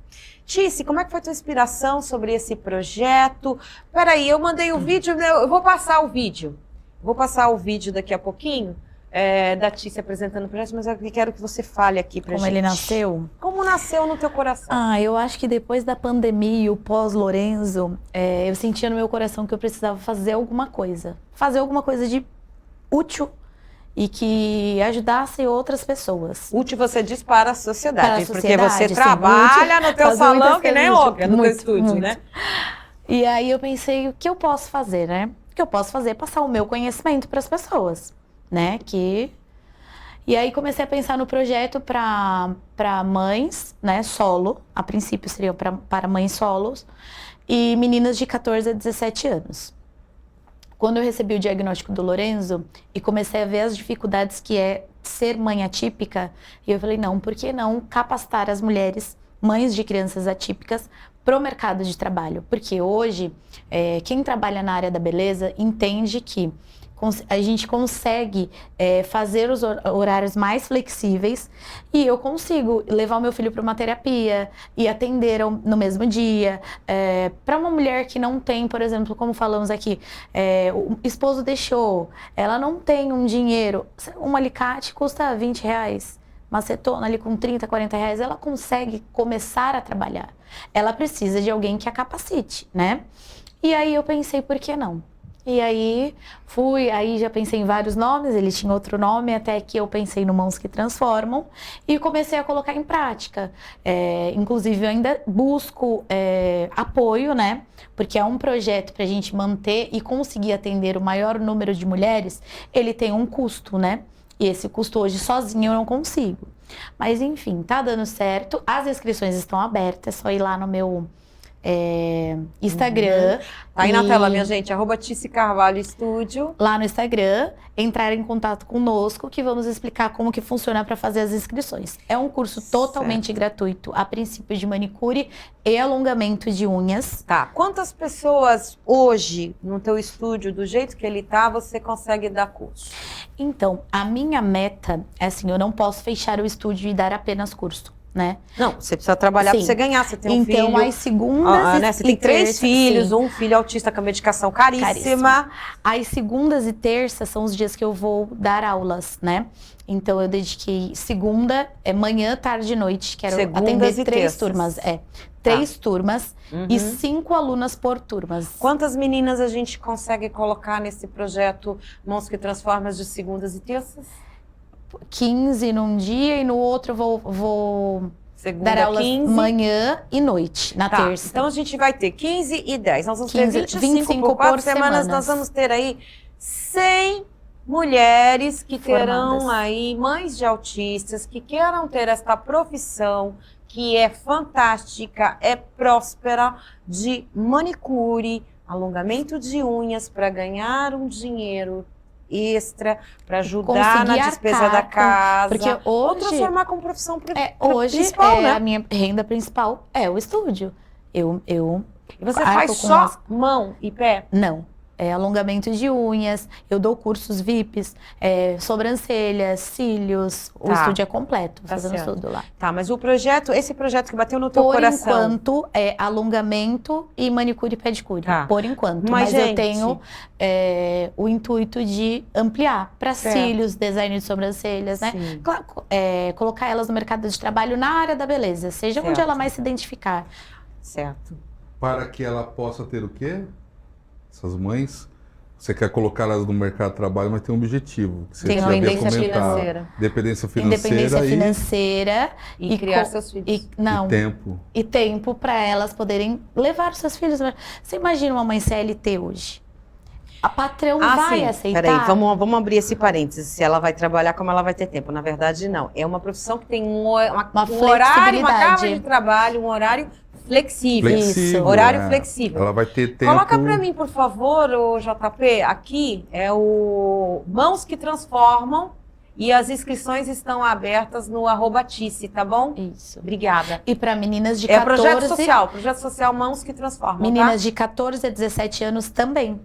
Tice, como é que foi a tua inspiração sobre esse projeto? Peraí, eu mandei o vídeo, eu vou passar o vídeo. Vou passar o vídeo daqui a pouquinho, da Tice apresentando o projeto, mas eu quero que você fale aqui pra gente. Como ele nasceu? Como nasceu no teu coração? Eu acho que depois da pandemia e o pós-Lorenzo, eu sentia no meu coração que eu precisava fazer alguma coisa. Fazer alguma coisa de útil e que ajudasse outras pessoas. Útil você diz para a sociedade, porque você trabalha no teu salão que nem louca, no teu estúdio, né? E aí eu pensei, o que eu posso fazer, né? O que eu posso fazer é passar o meu conhecimento para as pessoas, né? E aí comecei a pensar no projeto para mães, né, solo, a princípio seria para mães solos, e meninas de 14 a 17 anos. Quando eu recebi o diagnóstico do Lorenzo e comecei a ver as dificuldades que é ser mãe atípica, eu falei, não, por que não capacitar as mulheres, mães de crianças atípicas, para o mercado de trabalho? Porque hoje, quem trabalha na área da beleza entende que a gente consegue fazer os horários mais flexíveis e eu consigo levar o meu filho para uma terapia e atender no mesmo dia. Para uma mulher que não tem, por exemplo, como falamos aqui, o esposo deixou, ela não tem um dinheiro, um alicate custa R$20, macetona ali com 30, 40 reais, ela consegue começar a trabalhar. Ela precisa de alguém que a capacite, né? E aí eu pensei, por que não? E aí já pensei em vários nomes, ele tinha outro nome, até que eu pensei no Mãos que Transformam e comecei a colocar em prática. Inclusive eu ainda busco apoio, né? Porque é um projeto para a gente manter e conseguir atender o maior número de mulheres, ele tem um custo, né? E esse custo hoje sozinho eu não consigo. Mas enfim, tá dando certo, as inscrições estão abertas, é só ir lá no meu Instagram. Tá aí na e tela, minha gente, @Tice Carvalho Estúdio. lá no Instagram, entrar em contato conosco, que vamos explicar como que funciona para fazer as inscrições. É um curso totalmente gratuito, a princípio de manicure e alongamento de unhas. Tá, quantas pessoas hoje no teu estúdio, do jeito que ele tá, você consegue dar curso? Então, a minha meta é assim, eu não posso fechar o estúdio e dar apenas curso, né? Não, você precisa trabalhar para Sim. você ganhar, você tem um Então, filho. às segundas Né? Você tem 3 filhos, um filho autista com a medicação caríssima. Às segundas e terças são os dias que eu vou dar aulas, né? Então, eu dediquei segunda, manhã, tarde e noite. Quero Segundas atender e 3 terças. turmas. 3 turmas e 5 alunas por turmas. Quantas meninas a gente consegue colocar nesse projeto Mãos que Transformas de segundas e terças? 15 num dia e no outro eu vou Segunda, dar aulas 15. manhã e noite, na Tá, terça. então a gente vai ter 15 e 10. Nós vamos 15, ter 25 por 25 4 por semanas. semanas. Nós vamos ter aí 100 mulheres que terão Formadas. aí mães de autistas, que queiram ter esta profissão, que é fantástica, é próspera, de manicure, alongamento de unhas para ganhar um dinheiro extra, para ajudar Conseguir na despesa arcar da com- casa. Porque ou hoje, transformar como profissão hoje principal, né? a minha renda principal é o estúdio. Eu E você arco faz com só as- mão e pé? Não. É alongamento de unhas, eu dou cursos VIPs, sobrancelhas, cílios, o Tá. estúdio é completo, Tá fazendo certo. tudo lá. Tá, mas esse projeto que bateu no teu Por coração. enquanto, é alongamento e manicure e pedicure. Tá. Por enquanto. Mas, Mas eu gente- tenho o intuito de ampliar para Certo. cílios, design de sobrancelhas, né? Sim. Colocar elas no mercado de trabalho na área da beleza, seja onde Certo. ela mais se identificar. Certo. Para que ela possa ter o quê? Essas mães, você quer colocá-las no mercado de trabalho, mas tem um objetivo. Que você Tem já uma havia independência comentado. financeira. Dependência financeira Independência e financeira E criar co- seus filhos. e tempo. e tempo para elas poderem levar os seus filhos. Você imagina uma mãe CLT hoje? A patrão vai sim. aceitar? Peraí, vamos abrir esse parênteses. Se ela vai trabalhar, como ela vai ter tempo? Na verdade, não. É uma profissão que tem um horário, uma carga flexibilidade. de trabalho, um horário flexível. Isso. Horário é. flexível. Ela vai ter tempo. Coloca pra mim, por favor, o JP. Aqui é o Mãos que Transformam e as inscrições estão abertas no @Tice, tá bom? Isso. Obrigada. E para meninas de É 14 projeto social Mãos que Transformam, Meninas tá? de 14 a 17 anos também.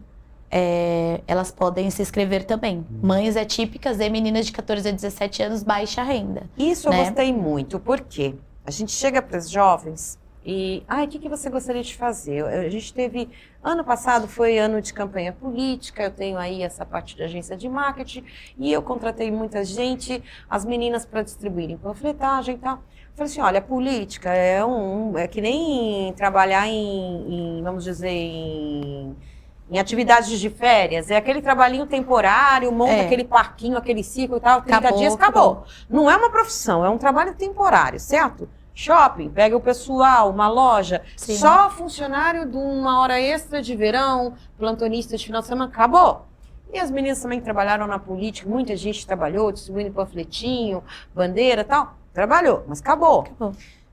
Elas podem se inscrever também. Mães atípicas e meninas de 14 a 17 anos, baixa renda. Isso eu né? gostei muito, porque a gente chega para os jovens e... o que você gostaria de fazer? A gente teve... Ano passado foi ano de campanha política, eu tenho aí essa parte de agência de marketing e eu contratei muita gente, as meninas para distribuírem panfletagem e tal. Falei assim, olha, política é que nem trabalhar vamos dizer, em atividades de férias, é aquele trabalhinho temporário, monta aquele parquinho, aquele ciclo e tal, 30 dias, acabou. Não é uma profissão, é um trabalho temporário, certo? Shopping, pega o pessoal, uma loja, Sim. só funcionário de uma hora extra de verão, plantonista de final de semana, acabou. E as meninas também trabalharam na política, muita gente trabalhou, distribuindo panfletinho, bandeira e tal, trabalhou, mas acabou.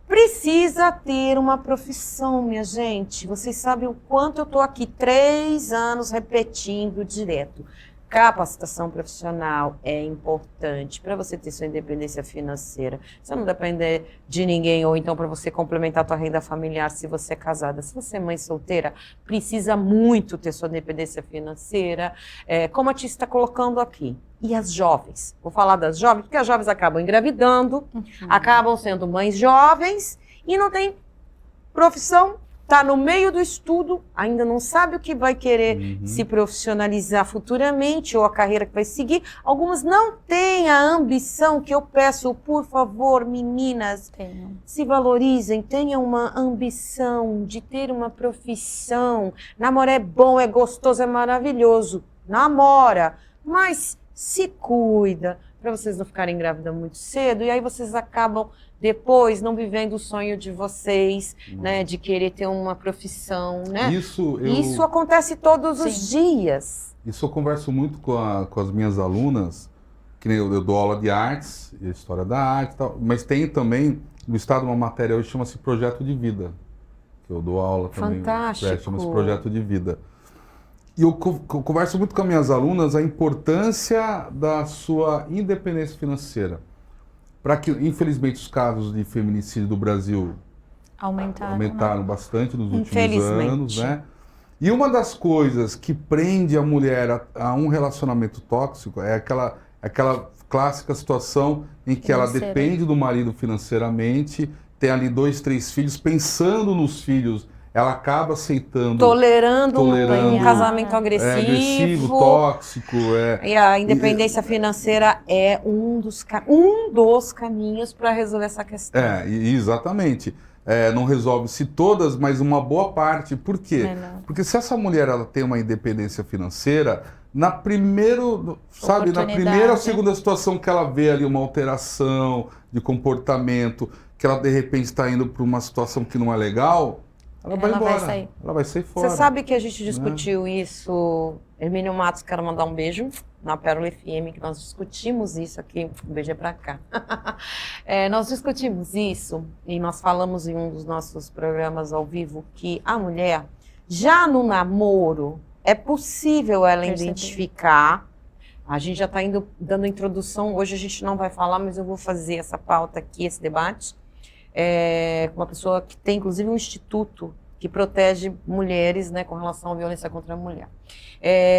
Precisa ter uma profissão, minha gente. Vocês sabem o quanto eu estou aqui 3 anos repetindo direto. Capacitação profissional é importante para você ter sua independência financeira. Você não depender de ninguém, ou então para você complementar a sua renda familiar se você é casada. Se você é mãe solteira, precisa muito ter sua independência financeira, como a Tice está colocando aqui. E as jovens? Vou falar das jovens, porque as jovens acabam engravidando, acabam sendo mães jovens e não tem profissão, está no meio do estudo, ainda não sabe o que vai querer se profissionalizar futuramente ou a carreira que vai seguir. Algumas não têm a ambição que eu peço, por favor, meninas, se valorizem, tenham uma ambição de ter uma profissão. Namorar é bom, é gostoso, é maravilhoso. Namora, mas se cuida, para vocês não ficarem grávidas muito cedo, e aí vocês acabam depois não vivendo o sonho de vocês, né, de querer ter uma profissão, né? Isso acontece todos os dias. Isso eu converso muito com as minhas alunas, que nem eu dou aula de artes, história da arte e tal, mas tem também, no estado, uma matéria hoje chama-se Projeto de Vida, que eu dou aula também. Fantástico. Chama esse projeto de vida. E eu converso muito com as minhas alunas a importância da sua independência financeira. Para que, infelizmente, os casos de feminicídio do Brasil aumentaram bastante nos últimos anos, né? E uma das coisas que prende a mulher a um relacionamento tóxico é aquela clássica situação em que ela depende do marido financeiramente, tem ali 2, 3 filhos, pensando nos filhos, ela acaba aceitando... Tolerando um casamento agressivo. Tóxico. E a independência financeira é um dos caminhos para resolver essa questão. Exatamente. Não resolve-se todas, mas uma boa parte. Por quê? Porque se essa mulher ela tem uma independência financeira, na primeira ou segunda situação que ela vê ali uma alteração de comportamento, que ela de repente está indo para uma situação que não é legal, ela vai embora. Ela vai sair fora. Você sabe que a gente discutiu isso, Hermínio Matos, quero mandar um beijo, na Pérola FM, que nós discutimos isso aqui, um beijo é pra cá. Nós discutimos isso e nós falamos em um dos nossos programas ao vivo que a mulher, já no namoro, é possível ela identificar. A gente já está dando introdução, hoje a gente não vai falar, mas eu vou fazer essa pauta aqui, esse debate, com uma pessoa que tem inclusive um instituto que protege mulheres, né, com relação à violência contra a mulher.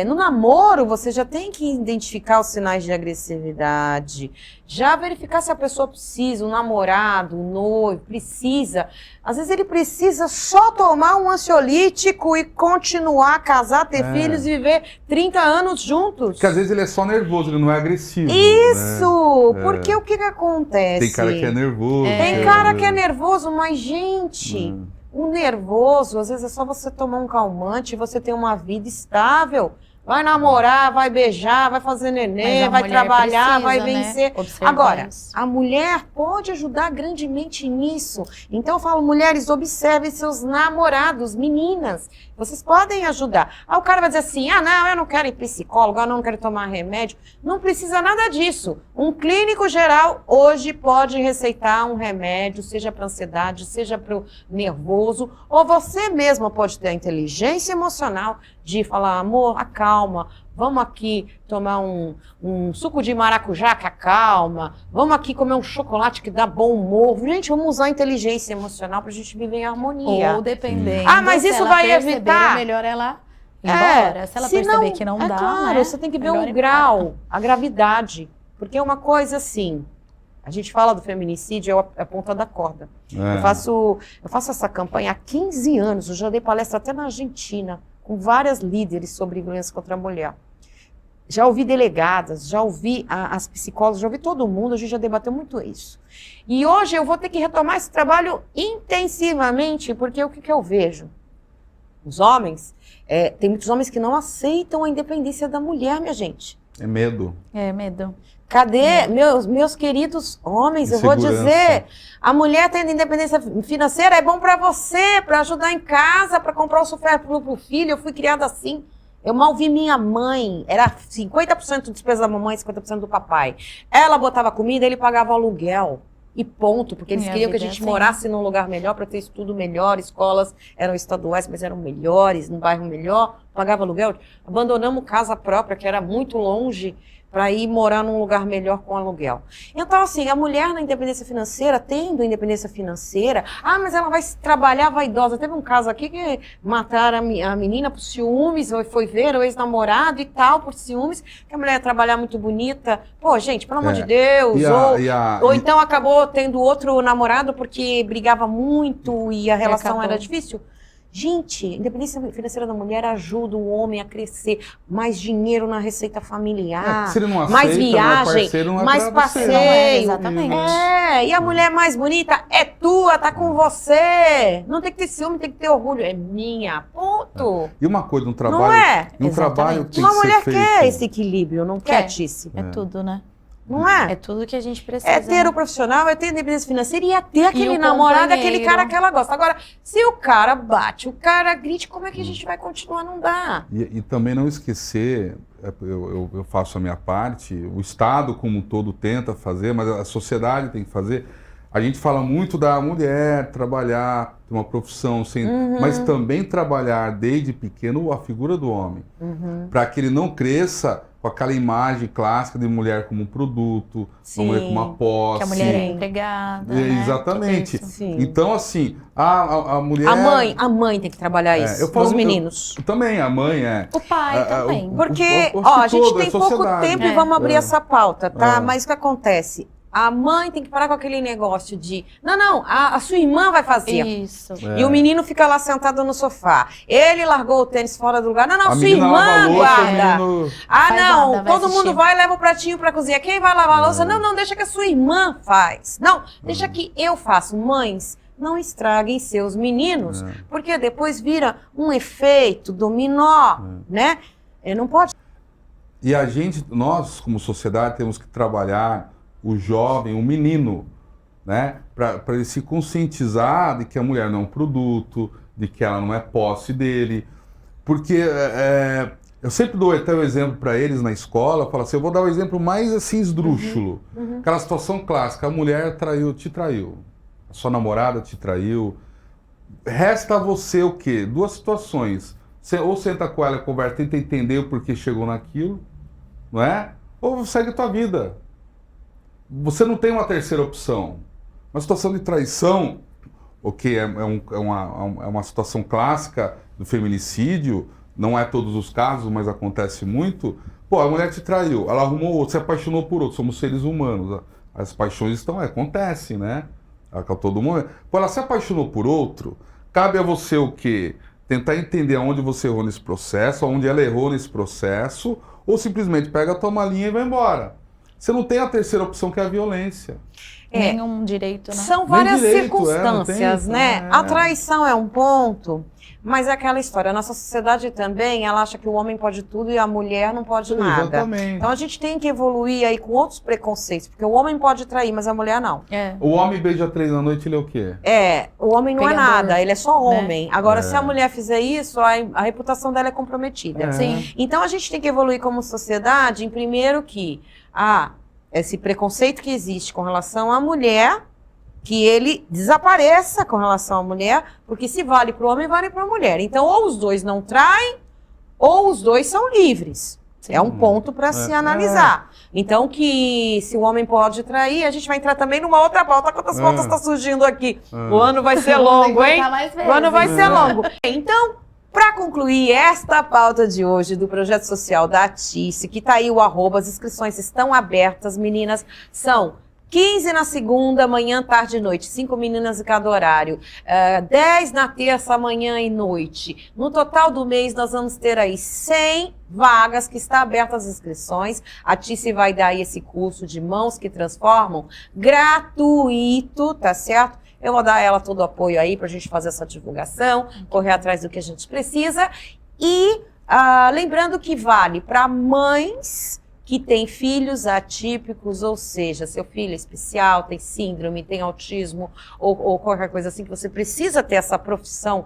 No namoro, você já tem que identificar os sinais de agressividade, já verificar se a pessoa precisa, o namorado, o noivo, precisa. Às vezes ele precisa só tomar um ansiolítico e continuar, casar, ter filhos e viver 30 anos juntos. Porque às vezes ele é só nervoso, ele não é agressivo. Isso! Né? Porque o que acontece? Tem cara que é nervoso. Tem cara que é nervoso, mas gente... O nervoso, às vezes é só você tomar um calmante e você ter uma vida estável. Vai namorar, vai beijar, vai fazer neném, vai trabalhar, vai vencer. Agora, a mulher pode ajudar grandemente nisso. Então eu falo, mulheres, observem seus namorados, meninas. Vocês podem ajudar. O cara vai dizer assim, não, eu não quero ir psicólogo, eu não quero tomar remédio. Não precisa nada disso. Um clínico geral hoje pode receitar um remédio, seja para ansiedade, seja para o nervoso, ou você mesma pode ter a inteligência emocional de falar, amor, acalma, vamos aqui tomar um suco de maracujá que acalma, vamos aqui comer um chocolate que dá bom humor. Gente, vamos usar a inteligência emocional pra gente viver em harmonia. Ou dependendo, mas isso vai evitar... É melhor ela ir embora. Se ela perceber que não dá, claro, você tem que ver o grau, a gravidade. Porque é uma coisa assim... A gente fala do feminicídio, é a ponta da corda. Eu faço essa campanha há 15 anos, eu já dei palestra até na Argentina, com várias líderes sobre violência contra a mulher. Já ouvi delegadas, já ouvi as psicólogas, já ouvi todo mundo, a gente já debateu muito isso. E hoje eu vou ter que retomar esse trabalho intensivamente, porque o que eu vejo? Os homens, tem muitos homens que não aceitam a independência da mulher, minha gente. É medo. É medo. Cadê meus queridos homens? Eu vou dizer, a mulher tendo independência financeira é bom para você, para ajudar em casa, para comprar o supérfluo pro filho. Eu fui criada assim. Eu mal vi minha mãe, era 50% de despesa da mamãe, 50% do papai. Ela botava comida, ele pagava aluguel. E ponto, porque eles queriam que a gente morasse num lugar melhor para ter estudo melhor, escolas eram estaduais, mas eram melhores, num bairro melhor, pagava aluguel. Abandonamos casa própria, que era muito longe, para ir morar num lugar melhor com aluguel. Então, assim, a mulher na independência financeira, tendo independência financeira, mas ela vai trabalhar vaidosa. Teve um caso aqui que mataram a menina por ciúmes, foi ver o ex-namorado e tal, por ciúmes, que a mulher ia trabalhar muito bonita. Pô, gente, pelo amor de Deus. Ou então acabou tendo outro namorado porque brigava muito e a relação era difícil. Gente, a independência financeira da mulher ajuda o homem a crescer, mais dinheiro na receita familiar, se ele não aceita, mais viagem, mais passeio. Exatamente. E a mulher mais bonita é tua, tá com você. Não tem que ter ciúme, tem que ter orgulho. É minha, ponto. E uma coisa, um trabalho... Não é? Um trabalho tem uma que ser mulher feito. quer esse equilíbrio, não quer, Tice? É tudo, né? Não é? É tudo que a gente precisa. É ter o profissional, é ter a independência financeira e é ter aquele namorado, aquele cara que ela gosta. Agora, se o cara bate, o cara grite, como é que a gente vai continuar? Não dá. E também não esquecer, eu faço a minha parte, o Estado como um todo tenta fazer, mas a sociedade tem que fazer, a gente fala muito da mulher trabalhar, ter uma profissão, mas também trabalhar desde pequeno a figura do homem, para que ele não cresça com aquela imagem clássica de mulher como um produto, uma mulher como uma posse. Que a mulher é empregada, né? Exatamente. Sim. Então, assim, a mulher... A mãe tem que trabalhar isso, eu falo nos meninos. Também, a mãe O pai também. Porque, eu ó, acho a que gente todo, tem é pouco sociedade. tempo e vamos abrir essa pauta, tá? É. Mas o que acontece? A mãe tem que parar com aquele negócio de... Não, a sua irmã vai fazer. Isso. E o menino fica lá sentado no sofá. Ele largou o tênis fora do lugar. Não, A sua menina lava a irmã louça, o guarda. menino... Ah, Faz não, nada, vai todo assistir. mundo vai e leva o pratinho pra cozinha. Quem vai lavar a louça? Não, deixa que a sua irmã faz. Não, deixa que eu faço. Mães, não estraguem seus meninos, porque depois vira um efeito dominó, né? Não pode... E nós, como sociedade, temos que trabalhar o jovem, o menino, né? Para ele se conscientizar de que a mulher não é um produto, de que ela não é posse dele. Porque eu sempre dou até o exemplo para eles na escola, falo assim, eu vou dar o exemplo mais assim esdrúxulo. Aquela situação clássica, a mulher te traiu, a sua namorada te traiu. Resta a você o quê? Duas situações. Você ou senta com ela, conversa, tenta entender o porquê chegou naquilo, não é? Ou segue a tua vida. Você não tem uma terceira opção. Uma situação de traição, o que é uma situação clássica do feminicídio, não é todos os casos, mas acontece muito. Pô, a mulher te traiu, ela arrumou outro, se apaixonou por outro, somos seres humanos. As paixões acontecem, né? A todo momento. Pô, ela se apaixonou por outro, cabe a você o quê? Tentar entender aonde você errou nesse processo, aonde ela errou nesse processo, ou simplesmente pega a tua malinha e vai embora. Você não tem a terceira opção, que é a violência. Nenhum direito, né? São várias direito, circunstâncias, não tem, né? A traição é um ponto, mas é aquela história. A nossa sociedade também, ela acha que o homem pode tudo e a mulher não pode nada. Exatamente. Então a gente tem que evoluir aí com outros preconceitos, porque o homem pode trair, mas a mulher não. O homem beija 3 da noite, ele é o quê? O homem não Pegador, é nada, ele é só homem. Agora, É. se a mulher fizer isso, a reputação dela é comprometida. Sim. Então a gente tem que evoluir como sociedade, em primeiro que esse preconceito que existe com relação à mulher, que ele desapareça com relação à mulher, porque se vale para o homem, vale para a mulher. Então, ou os dois não traem, ou os dois são livres. Sim. É um ponto para se analisar. Então, que se o homem pode trair, a gente vai entrar também numa outra pauta. Quantas pautas estão surgindo aqui? O ano vai ser longo, hein? O ano vai ser longo. Então, para concluir esta pauta de hoje do projeto social da Atice, que tá aí o @, as inscrições estão abertas, meninas, são 15 na segunda, manhã, tarde e noite, 5 meninas em cada horário, 10 na terça, manhã e noite. No total do mês, nós vamos ter aí 100 vagas que está abertas as inscrições. A Atice vai dar aí esse curso de Mãos que Transformam, gratuito, tá certo? Eu vou dar a ela todo o apoio aí pra gente fazer essa divulgação, correr atrás do que a gente precisa. E lembrando que vale para mães que têm filhos atípicos, ou seja, seu filho é especial, tem síndrome, tem autismo ou qualquer coisa assim, que você precisa ter essa profissão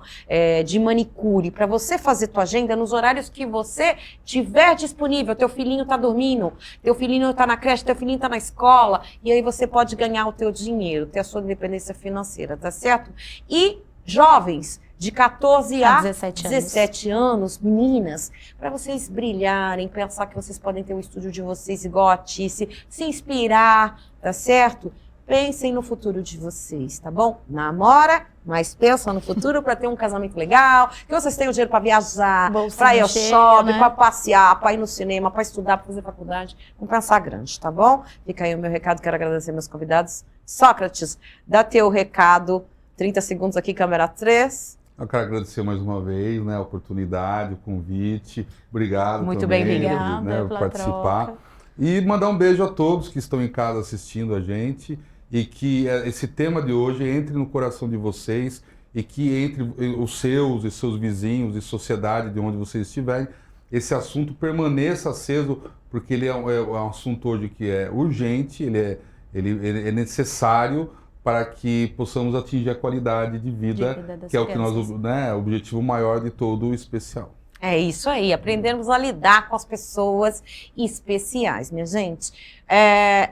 de manicure para você fazer tua agenda nos horários que você tiver disponível. Teu filhinho tá dormindo, teu filhinho tá na creche, teu filhinho tá na escola, e aí você pode ganhar o teu dinheiro, ter a sua independência financeira, tá certo? E jovens de 14 a 17 anos, meninas, para vocês brilharem, pensar que vocês podem ter um estúdio de vocês igual a Atice, se inspirar, tá certo? Pensem no futuro de vocês, tá bom? Namora, mas pensa no futuro para ter um casamento legal, que vocês tenham dinheiro para viajar, para ir ao shopping, para passear, para ir no cinema, para estudar, para fazer faculdade. Vamos pensar grande, tá bom? Fica aí o meu recado, quero agradecer meus convidados. Sócrates, dá teu recado, 30 segundos aqui, câmera 3. Eu quero agradecer mais uma vez, né, a oportunidade, o convite. Obrigado Muito também, bem, obrigada por pela participar. troca. E mandar um beijo a todos que estão em casa assistindo a gente e que esse tema de hoje entre no coração de vocês e que entre os seus e seus vizinhos e sociedade de onde vocês estiverem, esse assunto permaneça aceso, porque ele é um assunto hoje que é urgente, ele é necessário para que possamos atingir a qualidade de vida das que é o que crianças. o objetivo maior de todo o especial. É isso aí, aprendemos a lidar com as pessoas especiais, minha gente.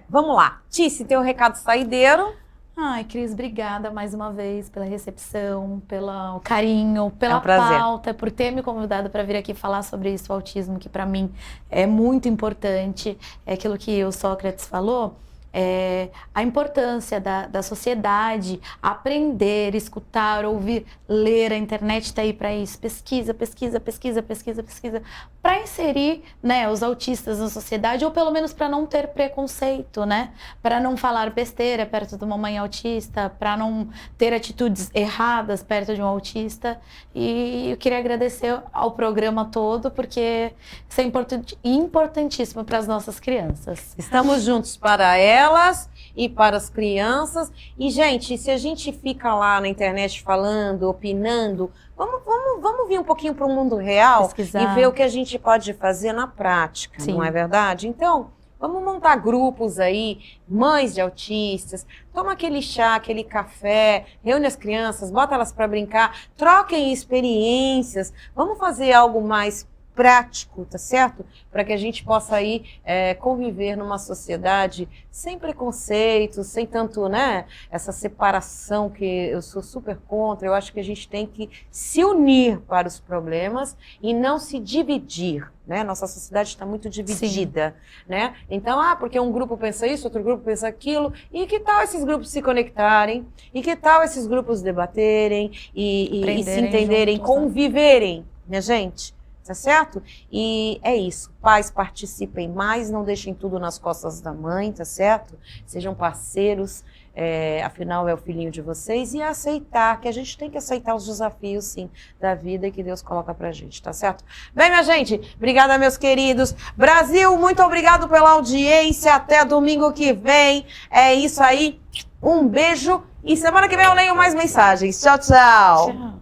Vamos lá. Atice, teu recado saideiro. Ai, Cris, obrigada mais uma vez pela recepção, pelo carinho, pela um prazer. pauta, por ter me convidado para vir aqui falar sobre isso, o autismo, que para mim é muito importante. É aquilo que o Sócrates falou, a importância da sociedade aprender, escutar, ouvir, ler. A internet está aí para isso. Pesquisa, para inserir, né, os autistas na sociedade, ou pelo menos para não ter preconceito, né? Para não falar besteira perto de uma mãe autista, para não ter atitudes erradas perto de um autista. E eu queria agradecer ao programa todo, porque isso é importantíssimo para as nossas crianças. Estamos juntos para elas e para as crianças. E, gente, se a gente fica lá na internet falando, opinando, vamos vir um pouquinho para o mundo real. Pesquisar. E ver o que a gente pode fazer na prática, Sim. não é verdade? Então, vamos montar grupos aí, mães de autistas, toma aquele chá, aquele café, reúne as crianças, bota elas para brincar, troquem experiências, vamos fazer algo mais prático, tá certo? Para que a gente possa aí conviver numa sociedade sem preconceito, sem tanto, né, essa separação que eu sou super contra. Eu acho que a gente tem que se unir para os problemas e não se dividir, né? Nossa sociedade está muito dividida, né? Então, porque um grupo pensa isso, outro grupo pensa aquilo, e que tal esses grupos se conectarem? E que tal esses grupos debaterem e se entenderem, juntos, né? Conviverem, minha gente? Tá certo? E é isso. Pais, participem mais, não deixem tudo nas costas da mãe, tá certo? Sejam parceiros, afinal é o filhinho de vocês, e aceitar, que a gente tem que aceitar os desafios, sim, da vida e que Deus coloca pra gente, tá certo? Bem, minha gente, obrigada, meus queridos. Brasil, muito obrigado pela audiência. Até domingo que vem. É isso aí. Um beijo. E semana que vem eu leio mais mensagens. Tchau, tchau. Tchau.